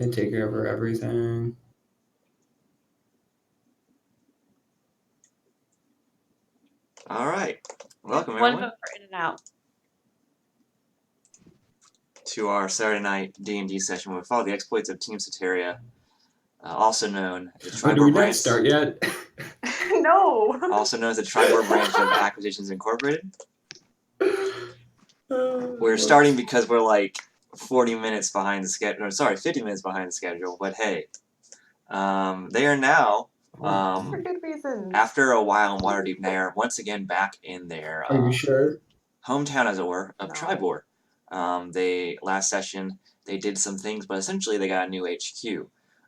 and take over everything. All right. Welcome, One everyone, vote for in and out. to our Saturday night D&D session where we follow the exploits of Team Soteria, also known as the Oh, do we Tribor not branch. start yet? No. Also known as the Tribor branch of Acquisitions Incorporated. We're starting because we're like 40 minutes behind the schedule. Or sorry, 50 minutes behind the schedule. But hey, they are now, For good reasons. after a while in Waterdeep, they are once again back in their Are you sure? hometown, as it were, of No. Tribor. They last session they did some things, but essentially they got a new HQ.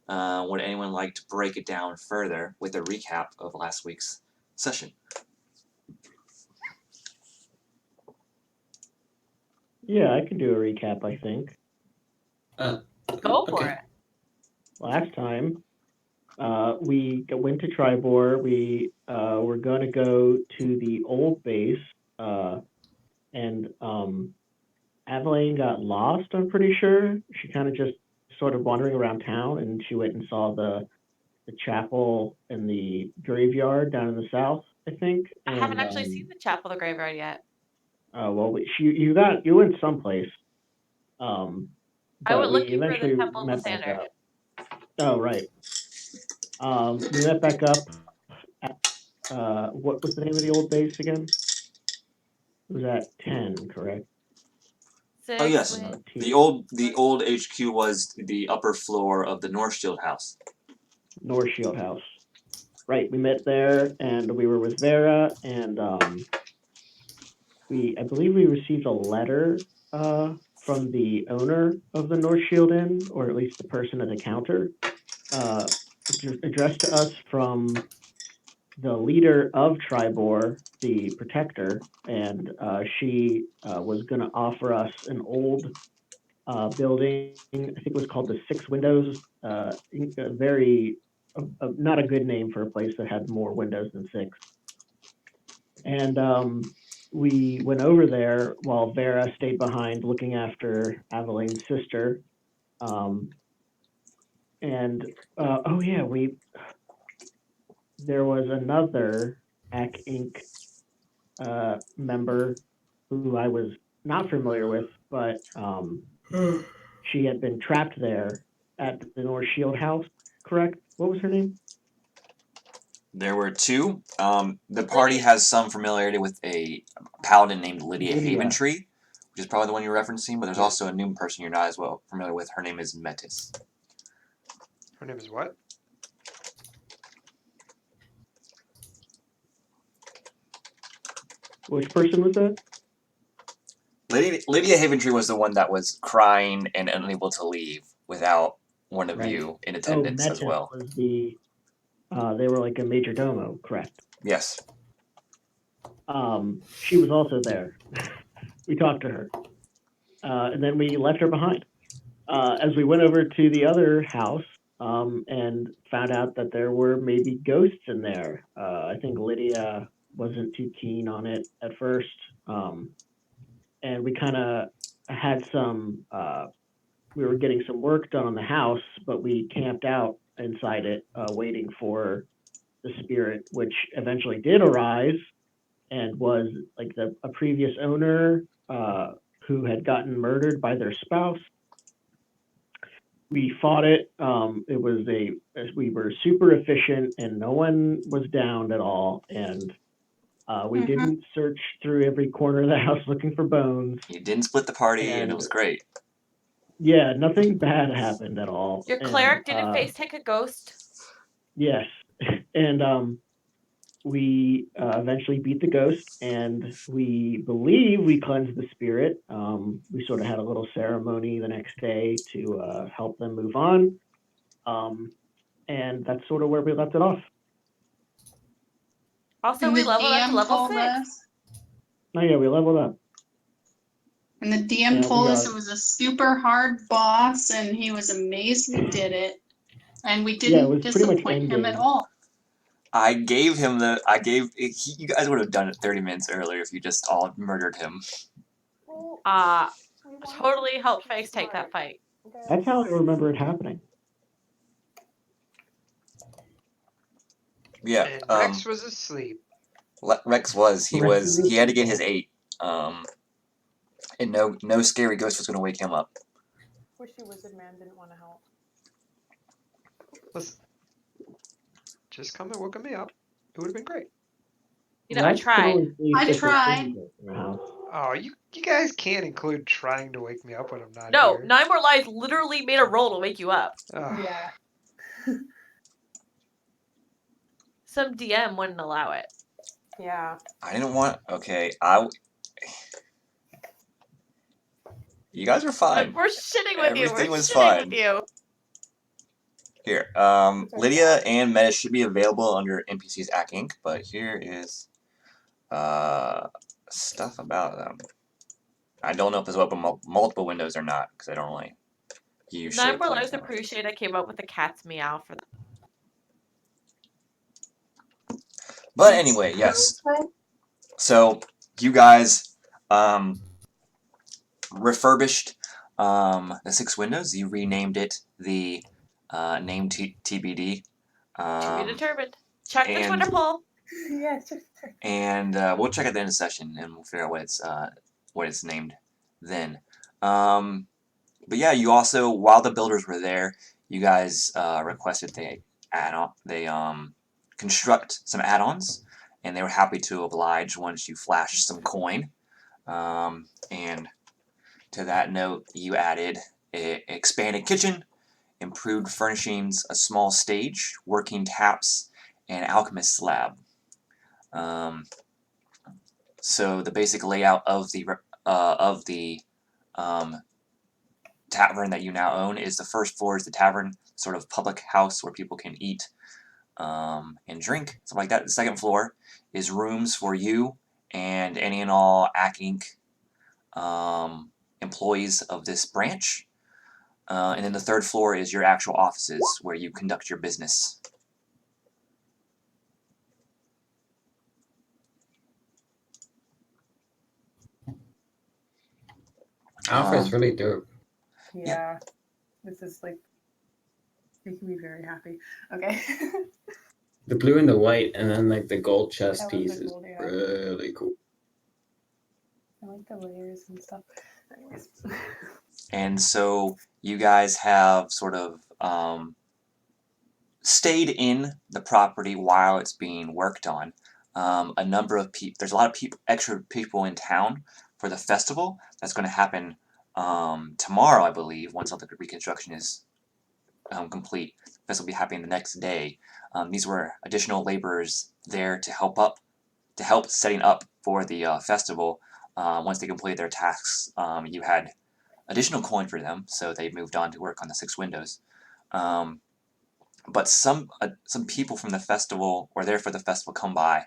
Would anyone like to break it down further with a recap of last week's session? Yeah, I can do a recap, I think. Go for it. Last time, we went to Tribor. We were going to go to the old base, and Aveline got lost, I'm pretty sure. She kind of just sort of wandering around town, and she went and saw the chapel and the graveyard down in the south, I think. I haven't actually seen the chapel, the graveyard yet. Well, you went someplace. I But went we looking for the eventually Temple of met back Standard. up. Oh, right. We met back up at, what was the name of the old base again? It was at 10, correct? Oh yes, the old HQ was the upper floor of the North Shield House. North Shield House. Right, we met there, and we were with Vera, and I believe we received a letter from the owner of the North Shield Inn, or at least the person at the counter, addressed to us from the leader of Tribor, the protector, and she was going to offer us an old building. I think it was called the Six Windows. Not a good name for a place that had more windows than six. And we went over there while Vera stayed behind looking after Aveline's sister. There was another AC Inc. Member who I was not familiar with, but she had been trapped there at the North Shield House, correct? What was her name? There were two. The party has some familiarity with a paladin named Lydia Haventree, which is probably the one you're referencing, but there's also a new person you're not as well familiar with. Her name is Metis. Her name is what? Which person was that? Lydia Haventree was the one that was crying and unable to leave without one of you in attendance as well. Was the they were like a major domo, correct? Yes. She was also there. We talked to her, and then we left her behind. As we went over to the other house and found out that there were maybe ghosts in there. I think Lydia wasn't too keen on it at first, and we kind of had some. We were getting some work done on the house, but we camped out inside it, waiting for the spirit, which eventually did arise and was like a previous owner who had gotten murdered by their spouse. We fought it. We were super efficient, and no one was downed at all. And we didn't search through every corner of the house looking for bones. You didn't split the party, and it was great. Yeah, nothing bad happened at all. Your cleric didn't face take a ghost? Yes. And we eventually beat the ghost, and we believe we cleansed the spirit. We sort of had a little ceremony the next day to help them move on. And that's sort of where we left it off. Also, we leveled up to level 6. Oh yeah, we leveled up. And the DM told us it was a super hard boss, and he was amazed we did it. And we didn't disappoint him at all. I gave him you guys would have done it 30 minutes earlier if you just all murdered him. Totally helped Face take that fight. That's how I remember it happening. Yeah. And Rex was asleep. Rex was. He Rex was. is He had to get his 8. And no scary ghost was going to wake him up. Wishy Wizard Man didn't want to help. Listen, just come and woke me up. It would have been great. You know, I tried. I tried. Oh, you guys can't include trying to wake me up when I'm not No, here. 9 More Lives literally made a roll to wake you up. Ugh. Yeah. Some DM wouldn't allow it. Yeah. I didn't want. Okay, You guys were fine. We're shitting with you. Everything We're was shitting fine. with you. Here, Lydia and Meta should be available under NPC's Act Inc. But here is stuff about them. I don't know if it's open multiple windows or not because I don't really use 9 More SharePoint Lives that much. appreciate I came up with the cat's meow for that. But anyway, yes. So you guys refurbished the 6 windows. You renamed it the name TBD. To be determined. Check the Twitter poll. Yeah, it's just. And we'll check at the end of the session and we'll figure out what it's named then. But yeah, you also, while the builders were there, you guys requested they construct some add-ons, and they were happy to oblige once you flashed some coin. And to that note, you added an expanded kitchen, improved furnishings, a small stage, working taps, and alchemist's lab. So the basic layout of the tavern that you now own is the first floor is the tavern, sort of public house where people can eat and drink, something like that. The second floor is rooms for you and any and all Act Inc. Employees of this branch. And then the third floor is your actual offices where you conduct your business. Outfit's really dope. Yeah. This is like making me very happy. Okay. The blue and the white, and then like the gold chest That was piece the is gold, yeah. really cool. I like the layers and stuff. Anyways. And so you guys have sort of stayed in the property while it's being worked on. A number of people, there's a lot of extra people in town for the festival that's going to happen tomorrow, I believe, once all the reconstruction is complete. The festival will be happening the next day. These were additional laborers there to help setting up for the festival. Once they completed their tasks, you had additional coin for them, so they moved on to work on the 6 windows. But some people from the festival, or there for the festival, come by.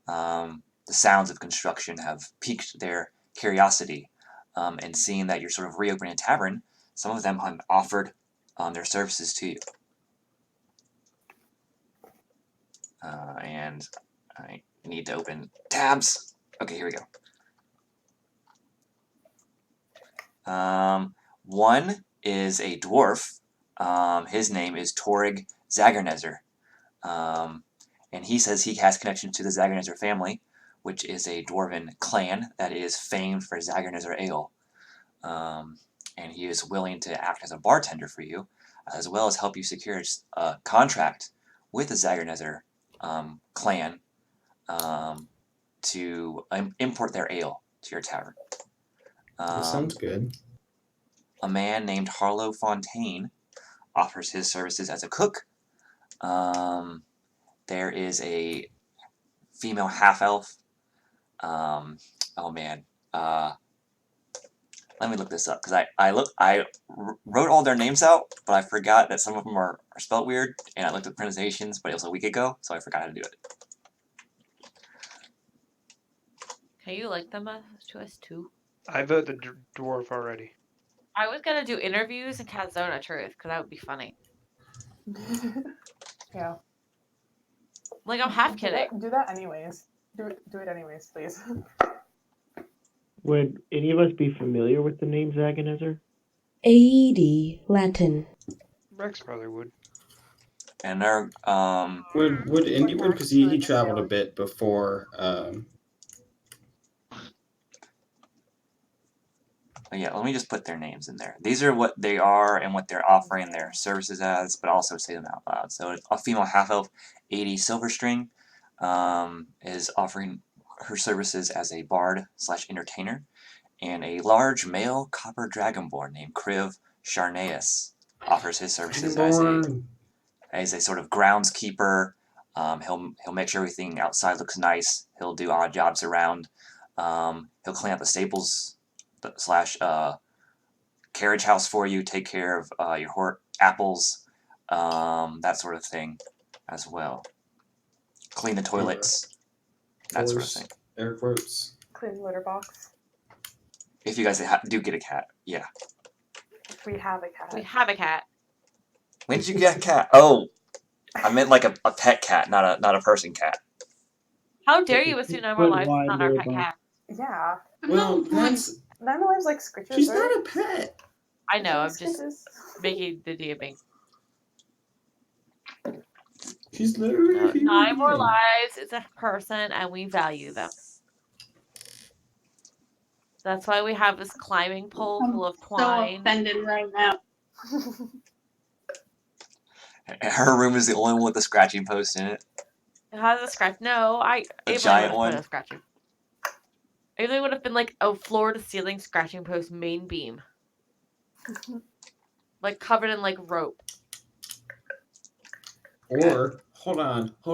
The sounds of construction have piqued their curiosity, and seeing that you're sort of reopening a tavern, some of them have offered their services to you. And I need to open tabs. Okay, here we go. One is a dwarf. His name is Torig Zagernezer. And he says he has connections to the Zagernezer family, which is a dwarven clan that is famed for Zagernezer ale. And he is willing to act as a bartender for you, as well as help you secure a contract with the Zagernezer clan to import their ale to your tavern. That sounds good. A man named Harlow Fontaine offers his services as a cook. There is a female half-elf. Oh man. Let me look this up, because I wrote all their names out, but I forgot that some of them are spelled weird, and I looked at the pronunciations, but it was a week ago, so I forgot how to do it. Can you like them to us too? I vote the dwarf already. I was gonna do interviews in Kazona Truth, because that would be funny. Yeah. Like, I'm half kidding. Do that anyways. Do it anyways, please. Would any of us be familiar with the name Zagernezer? 80 Latin. Rex probably would. And they're Would Indy would because he traveled a bit before. yeah, let me just put their names in there. These are what they are and what they're offering their services as, but also say them out loud. So a female half-elf, 80 Silverstring, is offering her services as a bard/entertainer, and a large male copper dragonborn named Kriv Sharnaeus offers his services as a sort of groundskeeper. He'll make sure everything outside looks nice. He'll do odd jobs around. He'll clean out the stables slash carriage house for you, take care of your apples, that sort of thing as well. Clean the toilets, that sort of thing. Air quotes. Clean litter box. If you guys do get a cat, yeah. We have a cat. We have a cat. When did you get a cat? Oh, I meant like a pet cat, not a person cat. How dare you assume our lives wide not our litter pet box. cat? Yeah. Well, that's Nine lives like Scritches. she's right? not a pet. I know, I'm Like just Scritches. making the DMing. She's literally a human 9 more being. lives is a person, and we value them. That's why we have this climbing pole I'm full of so twine. offended right now. Her room is the only one with the scratching post in it. It has a scratch. No, Avery giant would have one? put a scratching. Avery would have been like a floor-to-ceiling scratching post main beam. Like covered in like rope. Or hold on. How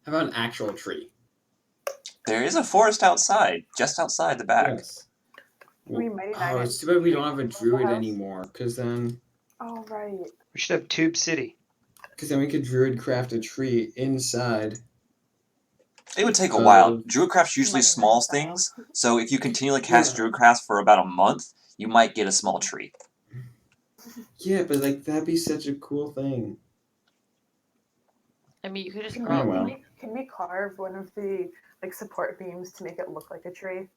about an actual tree? There is a forest outside, just outside the back. Yes. We might not Oh, get it's too bad we don't have a trees in the druid house. anymore, because then Oh right. We should have Tube City. we could druid craft a tree inside. It would take a while. Uh, Druidcraft's usually Money small style. things, so if you continually cast Yeah. Druidcraft for about a month, you might get a small tree. Yeah, but like that'd be such a cool thing. I mean, you could just Can grow. Oh, well. can we carve one of the like support beams to make it look like a tree,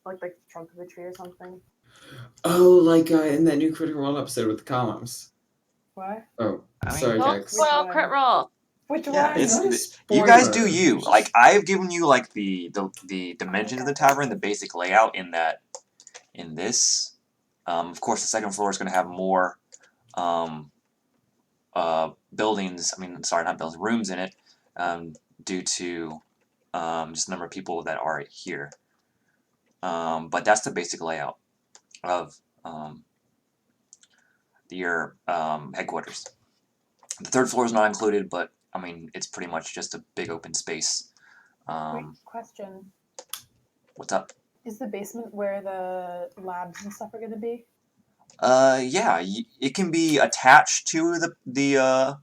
like the trunk of a tree or something? Oh, like in that new Critical Role episode with the columns. What? Oh, I mean- sorry, Don't Dex. spoil crit roll. Which Yeah, one? it's Not a you guys do spoiler. you. Like I've given you like the dimensions of the tavern, the basic layout in this. Of course, the second floor is going to have more buildings. I mean, sorry, not buildings, rooms in it, due to just the number of people that are here. But that's the basic layout of your headquarters. The third floor is not included, but I mean, it's pretty much just a big open space. Wait, question. What's up? Is the basement where the labs and stuff are going to be? Yeah, it can be attached to the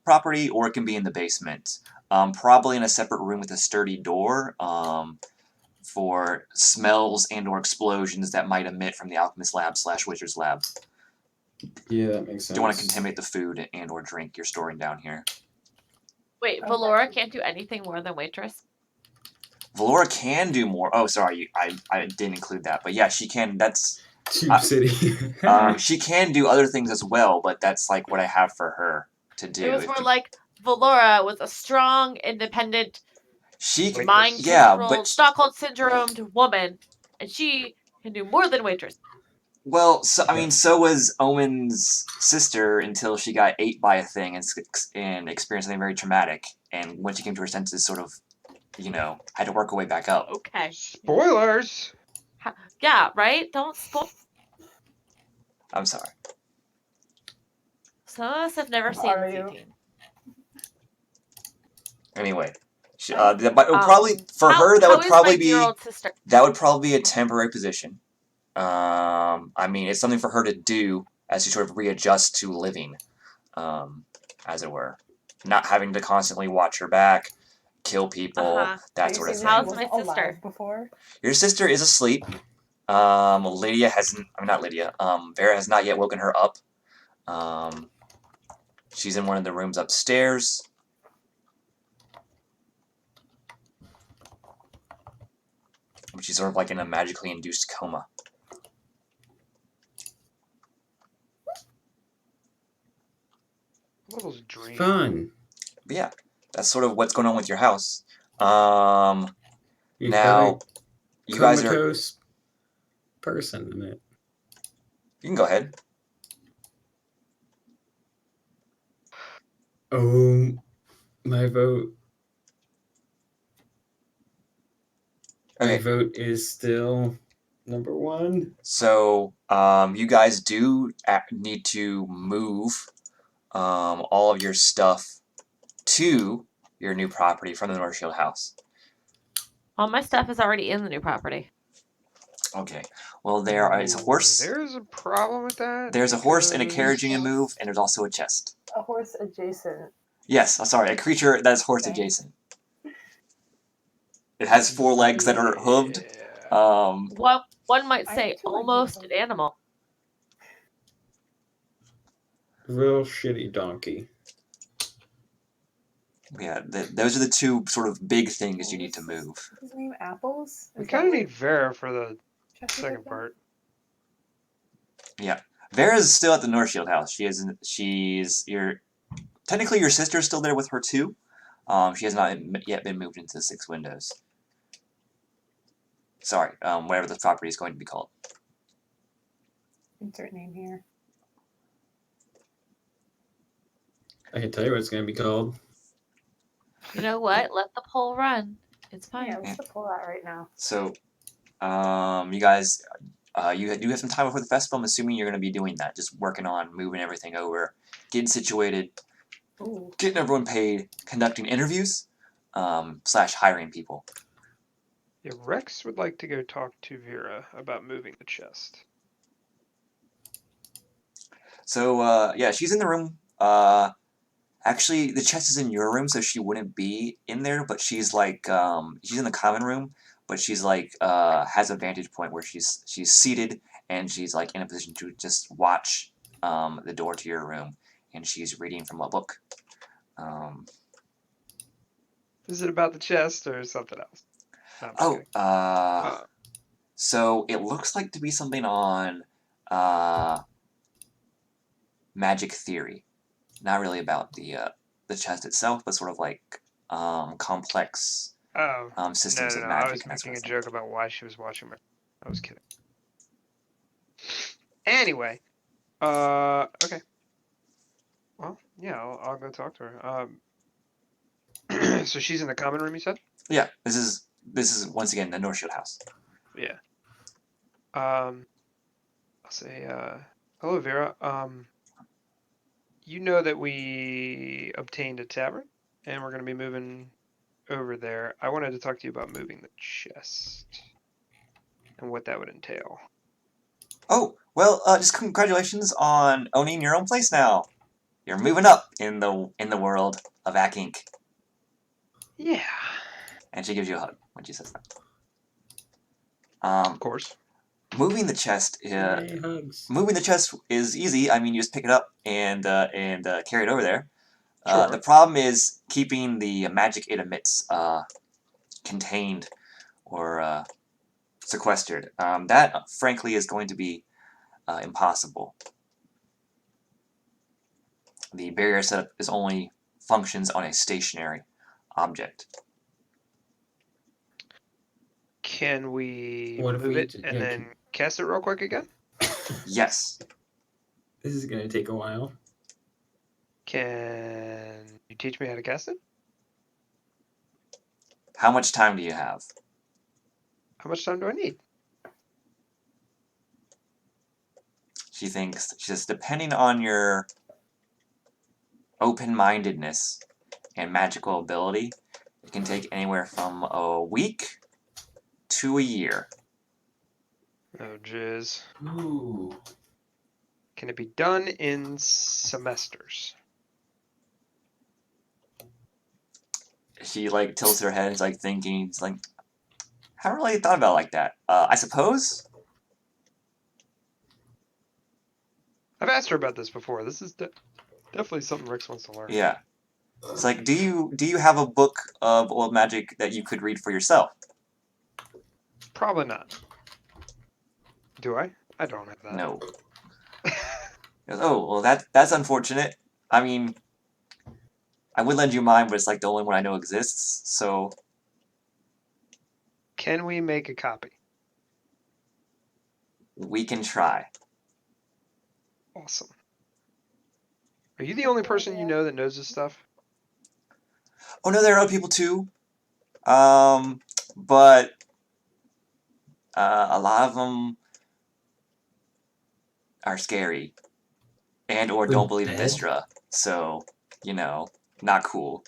property, or it can be in the basement. Probably in a separate room with a sturdy door. For smells and/or explosions that might emit from the alchemist lab / wizard's lab. Yeah, that makes sense. Do you want to contaminate the food and/or drink you're storing down here? Wait, Okay. Valora can't do anything more than waitress? Valora can do more. Oh, sorry, I didn't include that. But yeah, she can. That's Tube City. she can do other things as well. But that's like what I have for her to do. It was more like Valora was a strong, independent, she can, mind-controlled, but Stockholm syndromed woman, and she can do more than waitress. well, so I mean, so was Omen's sister until she got ate by a thing and experienced something very traumatic. And when she came to her senses, sort of, had to work her way back up. Okay. Spoilers. Yeah, right? Don't spoil. I'm sorry. Some of us have never seen Are this you? 18. Anyway, but it would probably for her that how would is probably my be dear old sister? that would probably be a temporary position. I mean, it's something for her to do as she sort of readjusts to living, as it were, not having to constantly watch her back, kill people, that sort of thing. How's my sister? Before? Your sister is asleep. Lydia hasn't. I'm not Lydia. Vera has not yet woken her up. She's in one of the rooms upstairs. She's sort of like in a magically induced coma. What was a dream? Fun. But yeah, that's sort of what's going on with your house. You've Now, got you a guys are... comatose person in it. You can go ahead. Oh, my vote. My Okay, vote is still number one. so you guys do need to move all of your stuff to your new property from the North Shield house. All my stuff is already in the new property. Okay. Well, there is a horse. There's a problem with that. There's a horse and a carriage you need to because- move, and there's also a chest. A horse adjacent. Yes, sorry, a creature that's horse adjacent. It has 4 legs that are hooved. Yeah. Well, one might I say do like almost those. an animal. Real shitty donkey. Yeah, those are the 2 sort of big things you need to move. Is his name Apples? We Is kind that of what need Vera for the Chester second did? part. Yeah, Vera's still at the North Shield house. Technically your sister's still there with her too. She has not yet been moved into the 6 Windows. Sorry, whatever the property is going to be called. Insert name here. I can tell you what it's going to be called. You know what? Let the poll run. It's fine. Yeah, let's pull that right now. So, you guys, you do have some time before the festival. I'm assuming you're going to be doing that, just working on moving everything over, getting situated, Ooh. getting everyone paid, conducting interviews, / hiring people. Yeah, Rex would like to go talk to Vera about moving the chest. So, yeah, she's in the room. Actually, the chest is in your room, so she wouldn't be in there, but she's like, she's in the common room, but she's like, has a vantage point where she's seated, and she's like in a position to just watch, the door to your room, and she's reading from a book. Is it about the chest or something else? No, I'm just kidding. So it looks like to be something on, magic theory. Not really about the chest itself, but sort of like complex systems No, of I magic was and that sort making a of thing. joke about why she was watching me. I was kidding. Anyway, okay. Well, yeah, I'll go talk to her. So she's in the common room, you said? Yeah, this is once again the North Shield house. Yeah. I'll say, hello, Vera. You know that we obtained a tavern, and we're going to be moving over there. I wanted to talk to you about moving the chest and what that would entail. Oh, well, just congratulations on owning your own place now. You're moving up in the world of Ack Inc. Yeah. And she gives you a hug when she says that. Of course. Moving the chest, Yay, hugs. moving the chest is easy. I mean, you just pick it up and carry it over there. Sure. The problem is keeping the magic it emits contained or sequestered. That, frankly, is going to be impossible. The barrier setup is only functions on a stationary object. Can we What if move we it j- and yeah, then cast it real quick again? Yes. This is going to take a while. Can you teach me how to cast it? How much time do you have? How much time do I need? She says, depending on your open-mindedness and magical ability, it can take anywhere from a week to a year. Oh, jizz. Ooh. Can it be done in semesters? She like tilts her head, is like thinking, it's like, haven't really thought about it like that. I suppose. I've asked her about this before. This is definitely something Rex wants to learn. Yeah. It's like, do you have a book of old magic that you could read for yourself? Probably not. Do I? I don't have that. No. He goes, oh, well, that's unfortunate. I mean, I would lend you mine, but it's like the only one I know exists, so... Can we make a copy? We can try. Awesome. Are you the only person you know that knows this stuff? Oh, no, there are other people, too. But... a lot of them are scary. And or don't believe in Dead? Vistra. So, you know, not cool.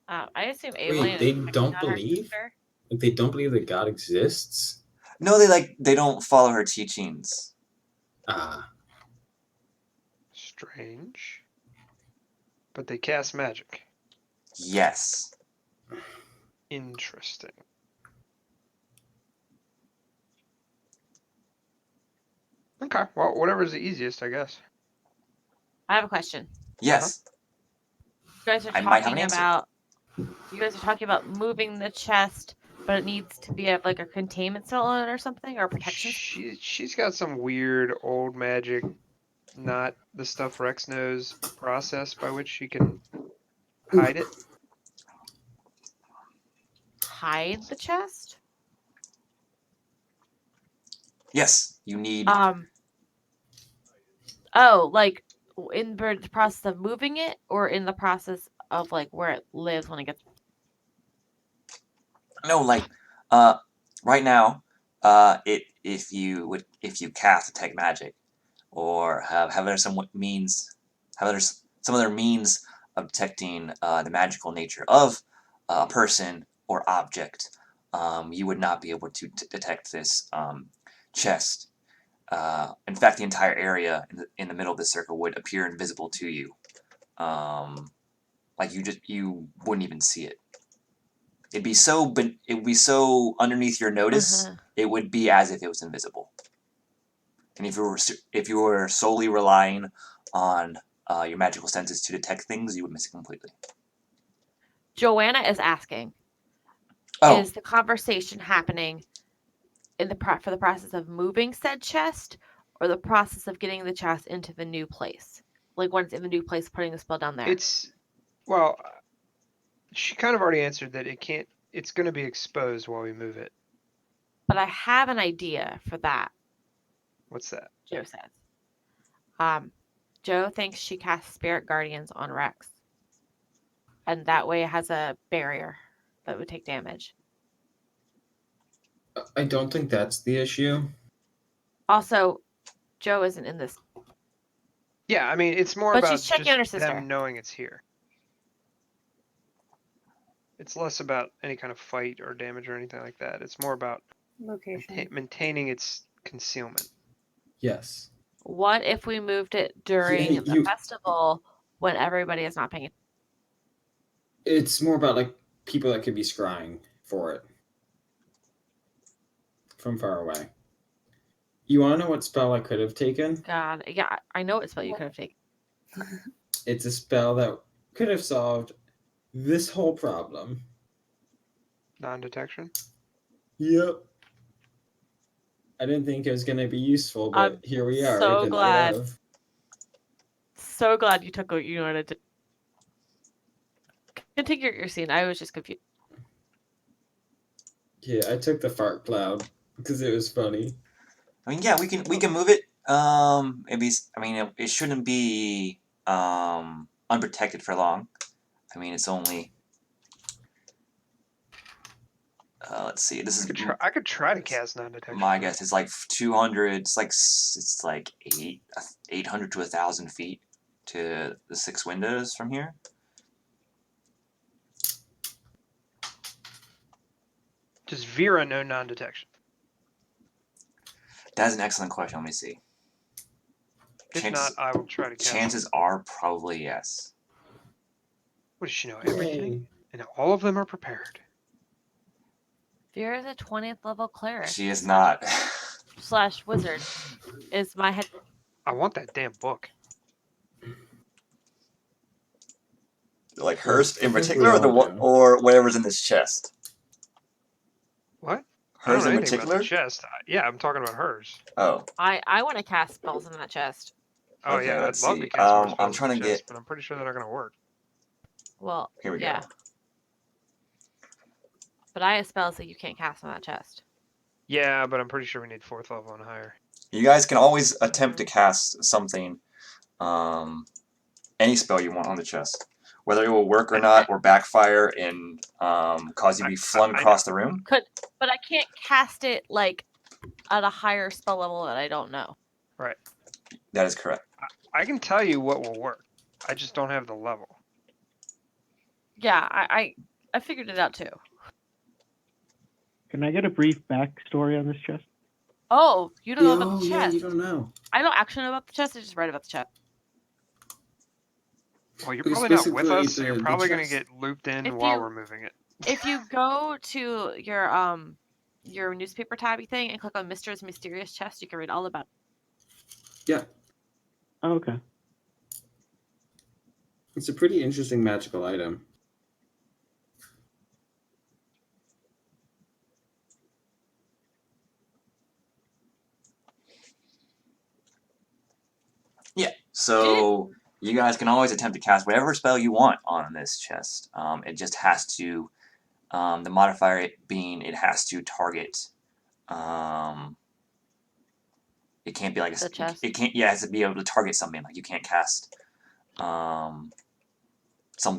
I assume Wait, Evelyn they is checking don't on her believe? sister. Like, they don't believe that God exists? No, they don't follow her teachings. Ah. Strange. But they cast magic. Yes. Interesting. Okay, well, whatever's the easiest, I guess. I have a question. Yes. You guys are I might have an talking answer. about. You guys are talking about moving the chest, but it needs to be like a containment cell on it or something, or a protection. She's got some weird old magic, not the stuff Rex knows, process by which she can hide it. Hide the chest. Yes. You need... Oh, like in the process of moving it, or in the process of like where it lives when it gets. No, like, right now, if you cast detect magic, or have other some other means of detecting the magical nature of a person or object, you would not be able to detect this chest. In fact, the entire area in the middle of this circle would appear invisible to you. Like you wouldn't even see it. It'd be so underneath your notice. It would be as if it was invisible. And if you were solely relying on your magical senses to detect things, you would miss it completely. Joanna is asking, Oh, is the conversation happening in for the process of moving said chest, or the process of getting the chest into the new place? Like once in the new place, putting the spell down there. Well, she kind of already answered that it's going to be exposed while we move it. But I have an idea for that. What's that? Joe says. Joe thinks she casts Spirit Guardians on Rex. And that way it has a barrier that would take damage. I don't think that's the issue. Also, Joe isn't in this. Yeah, I mean, it's more But about she's checking just on her sister. them knowing it's here. It's less about any kind of fight or damage or anything like that. It's more about Location. maintaining its concealment. Yes. What if we moved it during the festival when everybody is not paying attention? It's more about like people that could be scrying for it from far away. You want to know what spell I could have taken? God, yeah, I know what spell you could have taken. It's a spell that could have solved this whole problem. Non-detection? Yep. I didn't think it was going to be useful, but here we are. So the glad. night of. So glad you took what you wanted to. Continue your scene. I was just confused. Yeah, I took the fart cloud because it was funny. I mean, yeah, we can move it. It shouldn't be unprotected for long. I mean, it's only. Let's see. This is. I could try to cast non-detection. My guess is like 200. It's like 800 to 1,000 feet to the 6 windows from here. Does Vera know non-detection? That's an excellent question. Let me see. If not, I will try to cast Chances are probably yes. What does she know? Everything? And all of them are prepared. Vera's a 20th level cleric. She is not. / wizard. Is my head. I want that damn book. Like hers in particular, or whatever's in this chest. I don't Hers know in anything about particular? the chest. Yeah, I'm talking about hers. Oh, I want to cast spells in that chest. Oh okay, yeah, I'd let's love to see. cast more I'm spells trying in to the chest, get... but I'm pretty sure they're not gonna work. Well, Here we yeah. go. But I have spells that you can't cast on that chest. Yeah, but I'm pretty sure we need 4th level and higher. You guys can always attempt to cast something, any spell you want on the chest. Whether it will work or not, or backfire and cause you to be flung across the room. But I can't cast it like at a higher spell level that I don't know. Right. That is correct. I can tell you what will work. I just don't have the level. Yeah, I figured it out too. Can I get a brief backstory on this chest? Oh, you don't know about the yeah, chest. you don't know. I don't actually know about the chest. I just read about the chest. Well, you're Because probably not with basically us, so you're the probably gonna chest- get looped in If while you- we're moving it. If you go to your newspaper tabby thing and click on Mr.'s Mysterious Chest, you can read all about it. Yeah, Oh, okay. it's a pretty interesting magical item. Yeah. So you guys can always attempt to cast whatever spell you want on this chest. It just has to, the modifier being it has to target. It can't be like The chest? It can't. Yeah, it has to be able to target something. Like you can't cast, something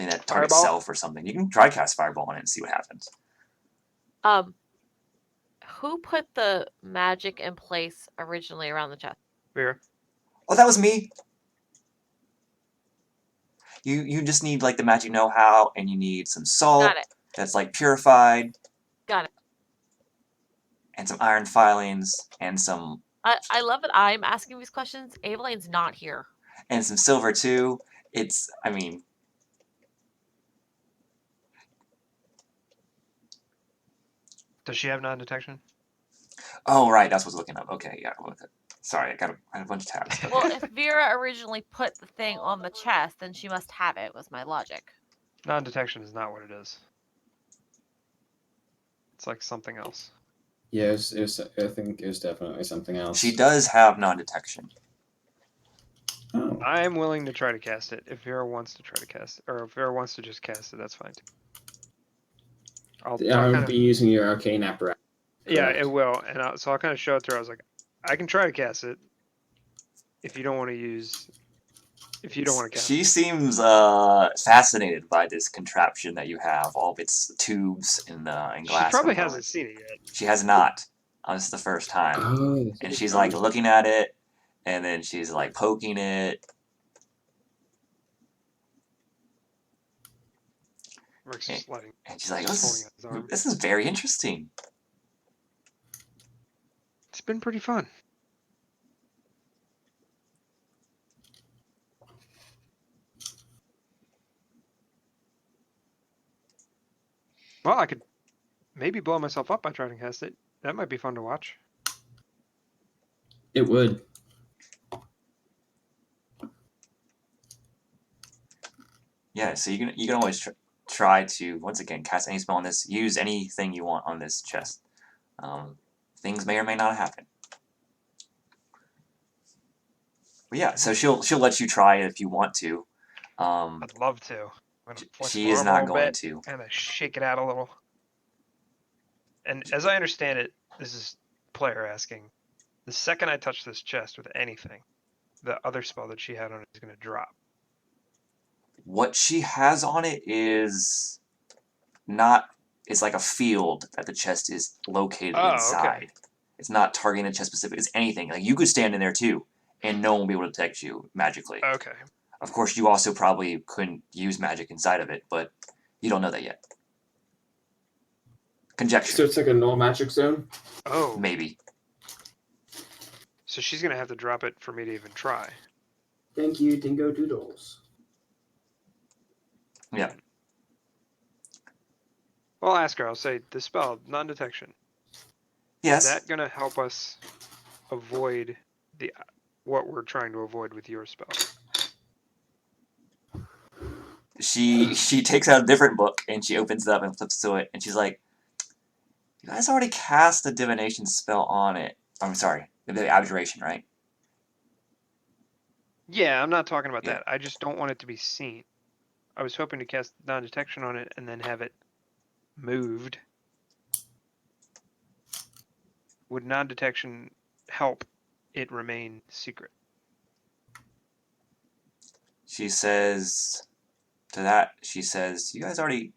that targets Fireball? self or something. You can try cast fireball on it and see what happens. Who put the magic in place originally around the chest? Vera. Oh, that was me. You just need like the magic know-how, and you need some salt Got it. that's like purified, Got it. and some iron filings, and some I love that I'm asking these questions. Evelyn's not here. and some silver too. It's, I mean, Does she have non-detection? oh right, that's what's looking up. Okay, yeah, look at. Sorry, I had a bunch of tabs. Well, if Vera originally put the thing on the chest, then she must have it, was my logic. Non-detection is not what it is. It's like something else. Yeah, I think it was definitely something else. She does have non-detection. Oh. I'm willing to try to cast it. If Vera wants to try to cast it, or if Vera wants to just cast it, that's fine too. I'll I kind would be using your arcane apparatus. Yeah, correct. it will, and so I'll kind of show it to her. I was like, I can try to cast it. If you don't want to use, if you don't want to cast She it. seems fascinated by this contraption that you have, all of its tubes and glass. She probably components. hasn't seen it yet. She has not. This is the first time. Oh, And she's like looking at it, and then she's like poking it. Rick's just letting. And she's like, Just holding out his arm. this is very interesting. It's been pretty fun. Well, I could maybe blow myself up by trying to cast it. That might be fun to watch. it would. Yeah, so you can always try to, once again, cast any spell on this. Use anything you want on this chest. Things may or may not happen. But yeah, so she'll let you try it if you want to. I'd love to. I'm gonna flex She my is arm a not little going bit to. and shake it out a little. And as I understand it, this is player asking. The second I touch this chest with anything, the other spell that she had on it is going to drop. What she has on it is not. It's like a field that the chest is located inside. Okay. It's not targeting the chest specific. It's anything. Like you could stand in there too, and no one will be able to detect you magically. Okay. Of course, you also probably couldn't use magic inside of it, but you don't know that yet. Conjecture. So it's like a null magic zone? Oh. Maybe. So she's going to have to drop it for me to even try. Thank you, Dingo Doodles. Yeah. Well, I'll ask her. I'll say, the spell, non-detection. Yes. Is that going to help us avoid what we're trying to avoid with your spell? She takes out a different book and she opens it up and flips to it and she's like, You guys already cast a divination spell on it. I'm sorry, the abjuration, right? Yeah, I'm not talking about Yeah. that. I just don't want it to be seen. I was hoping to cast non-detection on it and then have it moved. Would non-detection help it remain secret? She says to that, she says, you guys already,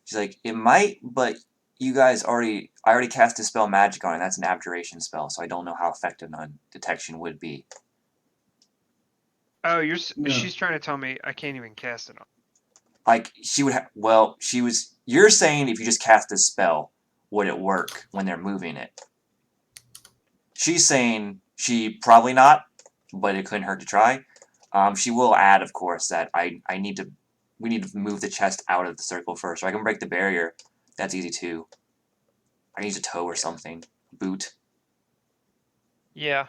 she's like, it might, but you guys already, I already cast Dispel Magic on it. That's an abjuration spell, so I don't know how effective non-detection would be. Oh, No. she's trying to tell me I can't even cast it on. Like, she would well, she was, you're saying if you just cast this spell, would it work when they're moving it? She's saying she probably not, but it couldn't hurt to try. She will add, of course, that we need to move the chest out of the circle first, so I can break the barrier. That's easy too. I can use a toe or something. Boot. Yeah.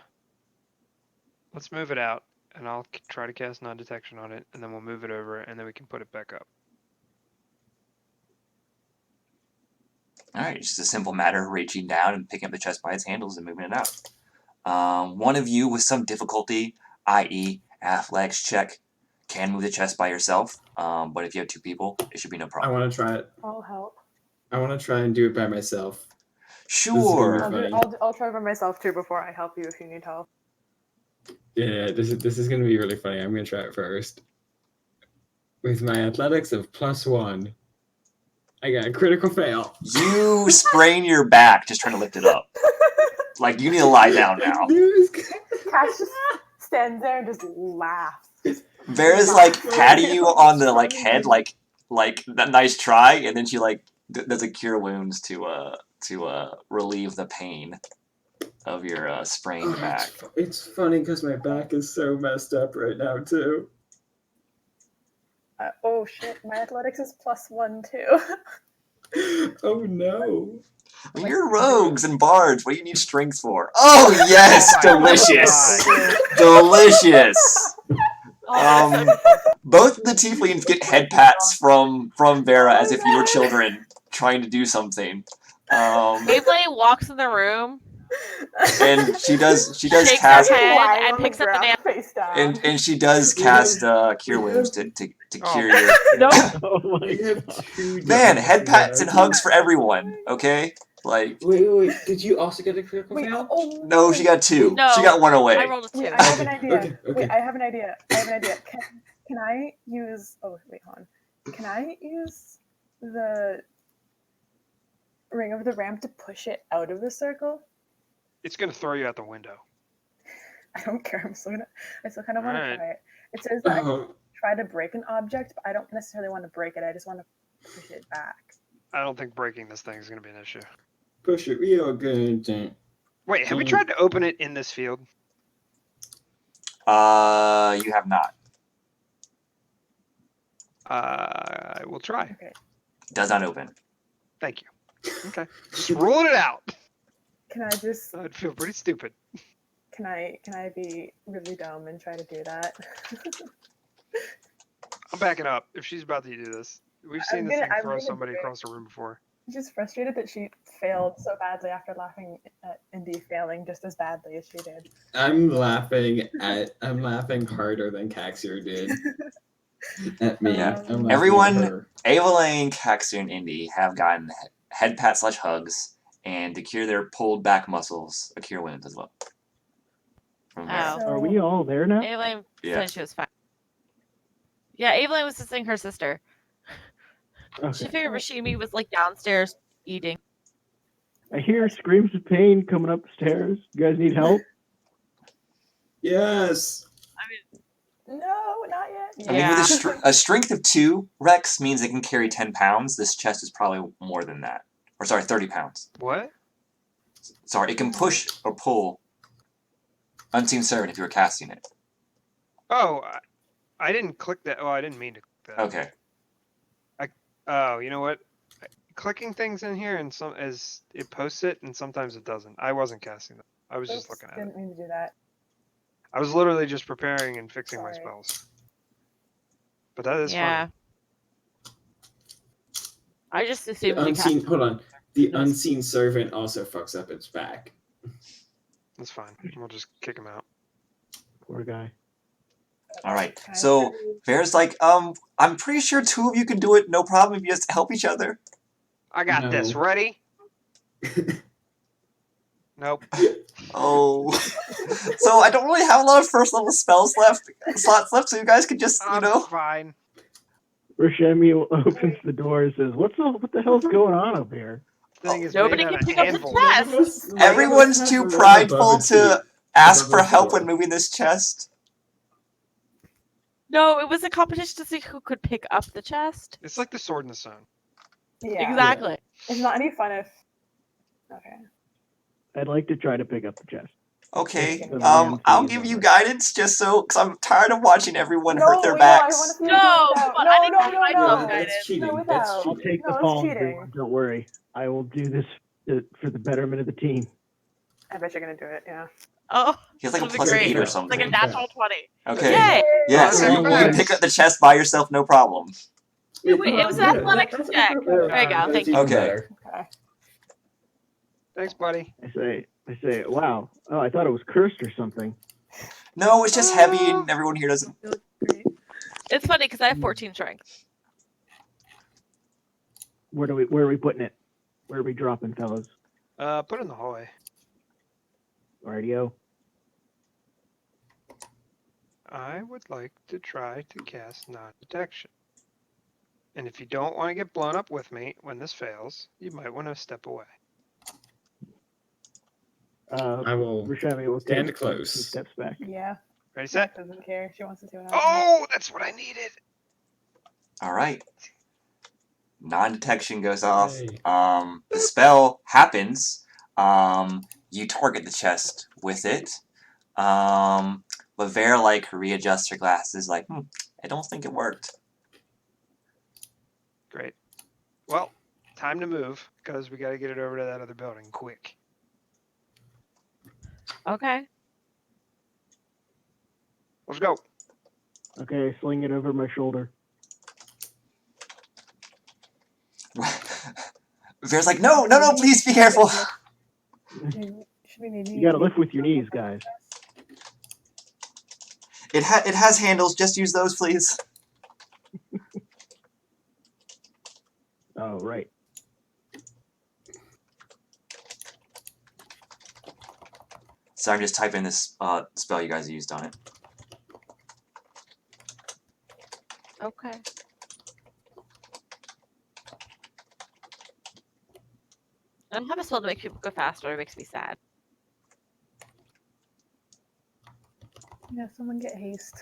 Let's move it out, and I'll try to cast non-detection on it, and then we'll move it over, and then we can put it back up. Alright, it's just a simple matter of reaching down and picking up the chest by its handles and moving it out. One of you with some difficulty, i.e. athletics check, can move the chest by yourself, but if you have two people, it should be no I problem. want to try it. I'll help. I want to try and do it by myself. Sure. Funny. I'll try by myself too before I help you if you need help. Yeah, this is gonna be really funny. I'm gonna try it first. With my athletics of +1, I got a critical fail. You sprain your back just trying to lift it up. Like, you need to lie down now. Cash just stands there and just laughs. Vera's like patting you on the like head, like that nice try, and then she like does a cure wounds to relieve the pain of your sprained back. It's funny because my back is so messed up right now too. Oh shit, my athletics is +1 too. Oh no. You're rogues and bards. What do you need strength for? Oh yes, delicious, delicious. Both of the tieflings get head pats from Vera as if you were children trying to do something. Evelyn walks in the room. And she does Shakes cast her head Lying and on the picks up the ground, damn. face down. and she does cast cure wounds to cure your. No. Oh my We have god. 2 Man, dogs head pats now. and hugs for everyone. Okay, like Wait. Did you also get a critical Wait, fail? oh, no, she got 2. No, She got 1 away. I rolled a 2. Wait, I have an idea. Okay. Wait, I have an idea. Can I use? Oh wait, hold on. Can I use the ring of the ramp to push it out of the circle? It's gonna throw you out the window. I don't care. I still kind of want to Alright. try it. It says that I can Oh, try to break an object, but I don't necessarily want to break it. I just want to push it back. I don't think breaking this thing is gonna be an issue. push it real good. Wait, have we tried to open it in this field? You have not. I will try. Okay. Does not open. Thank you. Okay. Just ruling it out. Can I just? I'd feel pretty stupid. Can I be really dumb and try to do that? I'm backing up if she's about to do this. We've seen this thing I'm throw gonna somebody do it. across the room before. I'm just frustrated that she failed so badly after laughing at Indy failing just as badly as she did. I'm laughing harder than Caxier did at me. Yeah. I'm laughing at Everyone- her. Evelyn, Caxter, and Indy have gotten head pats / hugs, and to cure their pulled back muscles, a cure wounds as well. From Vera. Oh. Are we all there now? Evelyn Yeah. said she was fine. Yeah, Evelyn was visiting her sister. She Okay. figured Rashimi was like downstairs eating. I hear screams of pain coming up the stairs. You guys need help? Yes. No, not yet. I mean, Yeah. with a strength of 2, Rex means it can carry 10 pounds. This chest is probably more than that. Or sorry, 30 pounds. What? Sorry, it can push or pull Unseen Servant if you were casting it. Oh, I didn't click that. Oh, I didn't mean to click that. Okay. Oh, you know what? Clicking things in here and some as it posts it and sometimes it doesn't. I wasn't casting that. I was just Oops, looking at it. didn't mean to do that. I was literally just preparing and fixing my Sorry. spells. But that is Yeah. I just assumed you Unseen. Hold on. The Yes. unseen servant also fucks up its back. That's fine. We'll just kick him out. Poor guy. All right. Can I So try- Bear's like, I'm pretty sure 2 of you can do it. No problem if you just help each other. I got this. No. Ready? Nope. Oh. So I don't really have a lot of first level slots left, so you guys could just, you I'm know. fine. Rashemi opens the door and says, "What the hell's going on up here?" Thing is Nobody made can out of pick up the anvil. chest. Everyone's too prideful to ask for help when moving this chest. No, it was a competition to see who could pick up the chest. It's like the sword in the stone. Yeah. Exactly. It's not any fun if. Okay. I'd like to try to pick up the chest. Okay, The man I'll thing give is you over. guidance just so, because I'm tired of watching everyone No, hurt their wait, no, I backs. want to see No, it come without. on, No, I need no, to no, myself no. guidance. That's cheating. No, That's without. I'll cheating. take the No, it's fall, cheating. everyone. Don't worry. I will do this for the betterment of the team. I bet you're gonna do it. Yeah. Oh, He has like a that'll be plus great. 8 or It's like something. a natural 20. Okay. Yay! Yeah, Oh, so that's you nice. pick up the chest by yourself, no problem. Wait, it was an Yeah, athletics that's- check. There you go. that's Thank you. even Okay. better. Okay. Thanks, buddy. I say, wow. Oh, I thought it was cursed or something. No, it's just heavy and everyone here doesn't. Great. It's funny because I have 14 strength. Where are we putting it? Where are we dropping, fellas? Put it in the hallway. Radio. I would like to try to cast non-detection. And if you don't want to get blown up with me when this fails, you might want to step away. I will Rashemi will stand take close. 2 steps back. Yeah. Ready, set? Doesn't care. She wants to see what happens. Oh, that's what I needed. All right. Non-detection goes off. Yay. The spell happens. You target the chest with it. But Vera readjusts her glasses like, I don't think it worked. Great. Well, time to move because we got to get it over to that other building quick. Okay. Let's go. Okay, sling it over my shoulder. Vera's like, no, please be careful. Should we maybe? You gotta lift with your knees, guys. It has handles. Just use those, please. Oh, right. So I'm just typing this spell you guys used on it. Okay. I don't have a spell to make people go faster. It makes me sad. Yeah, someone get haste.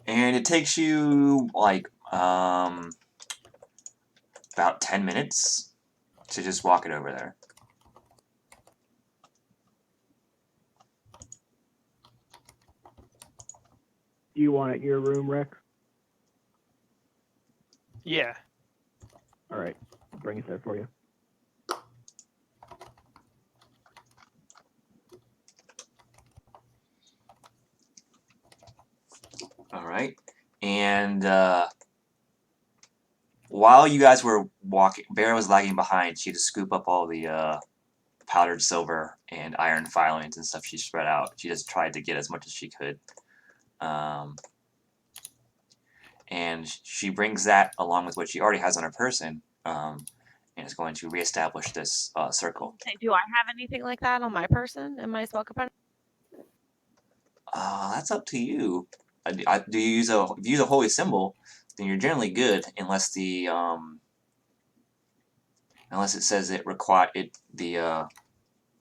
And it takes you about 10 minutes to just walk it over there. Do you want it in your room, Rex? Yeah. All right, I'll bring it there for you. All right. And while you guys were walking, Bear was lagging behind. She had to scoop up all the powdered silver and iron filings and stuff she spread out. She just tried to get as much as she could. And she brings that along with what she already has on her person, and is going to reestablish this circle. Okay, do I have anything like that on my person in my spell component? That's up to you. Do you use if you use a holy symbol, then you're generally good, unless the unless it says the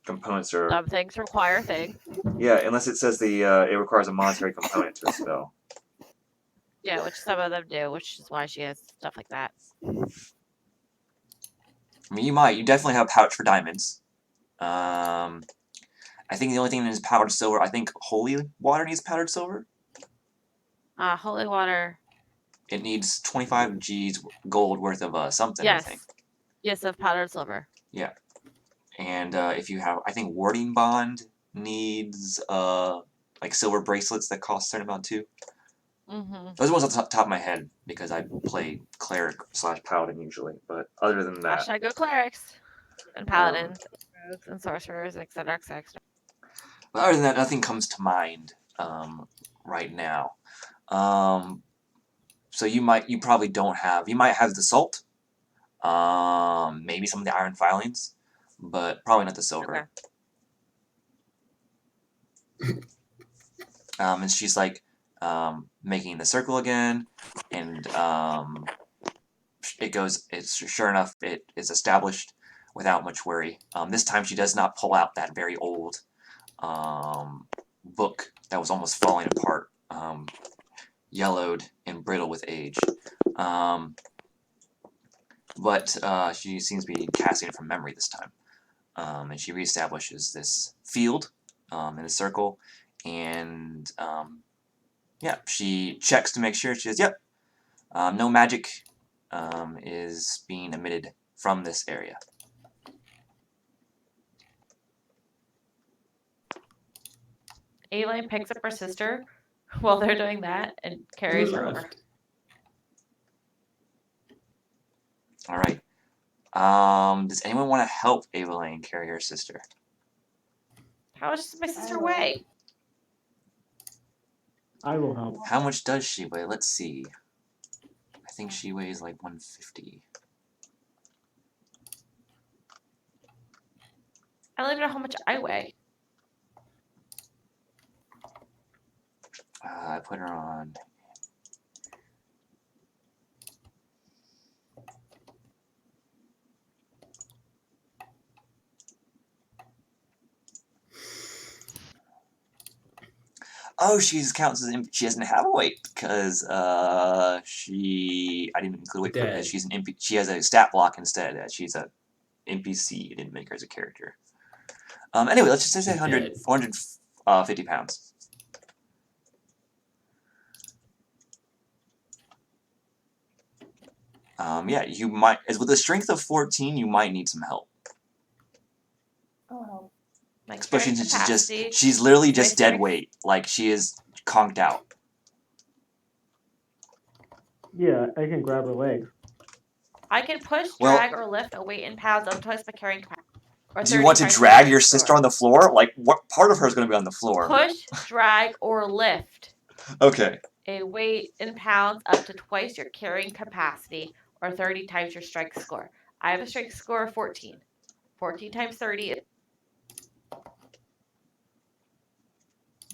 components are. Some things require things. Yeah, unless it says it requires a monetary component to a spell. Yeah, which some of them do, which is why she has stuff like that. I mean, you definitely have a pouch for diamonds. I think the only thing that is powdered silver. I think holy water needs powdered silver. Holy water. It needs 25 G's gold worth of something. Yes. I think. Yes, of powdered silver. Yeah. And if you have, I think warding bond needs silver bracelets that cost a certain amount too. Mm-hmm. Those are ones off the top of my head because I play cleric / paladin usually. But other than that, Hashtag go clerics and paladins, and rogues and sorcerers, etc., etc. but other than that, nothing comes to mind right now. So you probably don't have. You might have the salt. Maybe some of the iron filings, but probably not the silver. Okay. And she's like making the circle again, and it goes. It's sure enough, it is established without much worry. This time she does not pull out that very old book that was almost falling apart, yellowed and brittle with age. But she seems to be casting it from memory this time. And she reestablishes this field in a circle, and yeah, she checks to make sure. She says, "Yep, no magic is being emitted from this area." Elaine picks up her sister while they're doing that and carries her over. All right. Does anyone want to help Evelyn carry her sister? How much does my sister weigh? I will help. How much does she weigh? Let's see. I think she weighs like 150. I don't even know how much I weigh. I put her on. Oh, she counts as she doesn't have a weight because I didn't include weight because she's an NPC. She has a stat block instead. She's a NPC. It didn't make her as a character. Anyway, let's just say 450 pounds. Yeah, you might. As with a strength of 14, you might need some help. Oh. Especially since she's literally just dead weight. Like, she is conked out. Yeah, I can grab her legs. I can push, drag, or lift a weight in pounds up to twice my carrying capacity. Do you want to drag your sister on the floor? Like, what part of her is going to be on the floor? Push, drag, or lift. Okay. A weight in pounds up to twice your carrying capacity, or 30 times your strength score. I have a strength score of 14. 14 times 30 is...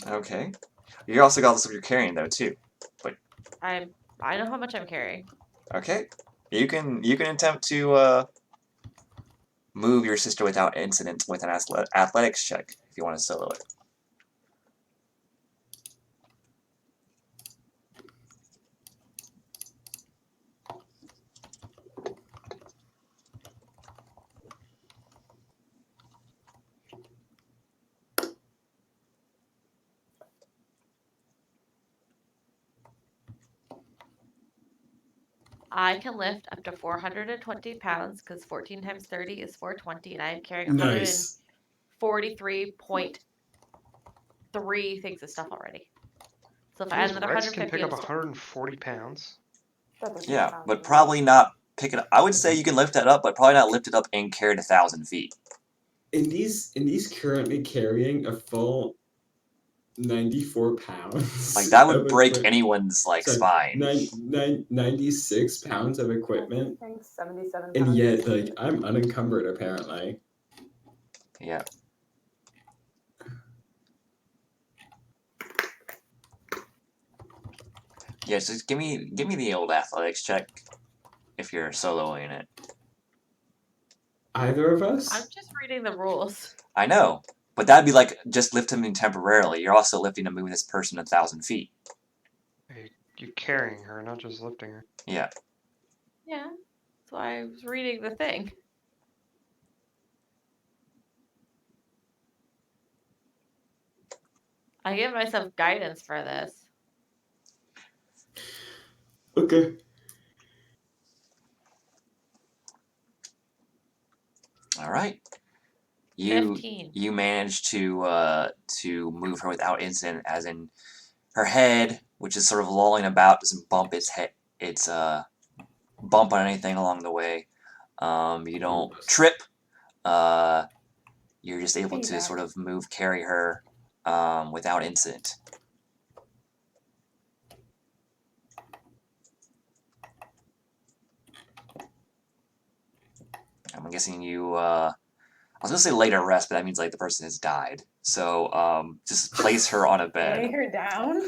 Okay. You also got the stuff you're carrying, though, too. But I know how much I'm carrying. Okay. You can attempt to move your sister without incident with an athletics check if you want to solo it. I can lift up to 420 pounds because 14 times 30 is 420, and I am carrying Nice. 143.3 things of stuff already. So if I add another Rex 150, can pick up 140 pounds. Yeah, but probably not pick it up. I would say you can lift that up, but probably not lift it up and carry it 1,000 feet. In these currently carrying a full 94 pounds. Like, that would break anyone's, like, spine. 96 pounds of equipment. I think 77 And pounds. yet, like, I'm unencumbered, apparently. Yeah. Yeah, so just give me the old athletics check if you're soloing it. Either of us? I'm just reading the rules. I know, but that'd be like just lift him temporarily. You're also lifting and moving this person 1,000 feet. You're carrying her, not just lifting her. Yeah. Yeah, that's why I was reading the thing. I give myself guidance for this. Okay. All right. 15. You managed to move her without incident, as in her head, which is sort of lolling about, doesn't bump bump on anything along the way. You don't trip. You're just able to sort of carry her without incident. I'm guessing you. I was gonna say lay to rest, but that means like the person has died. So just place her on a bed. Lay her down.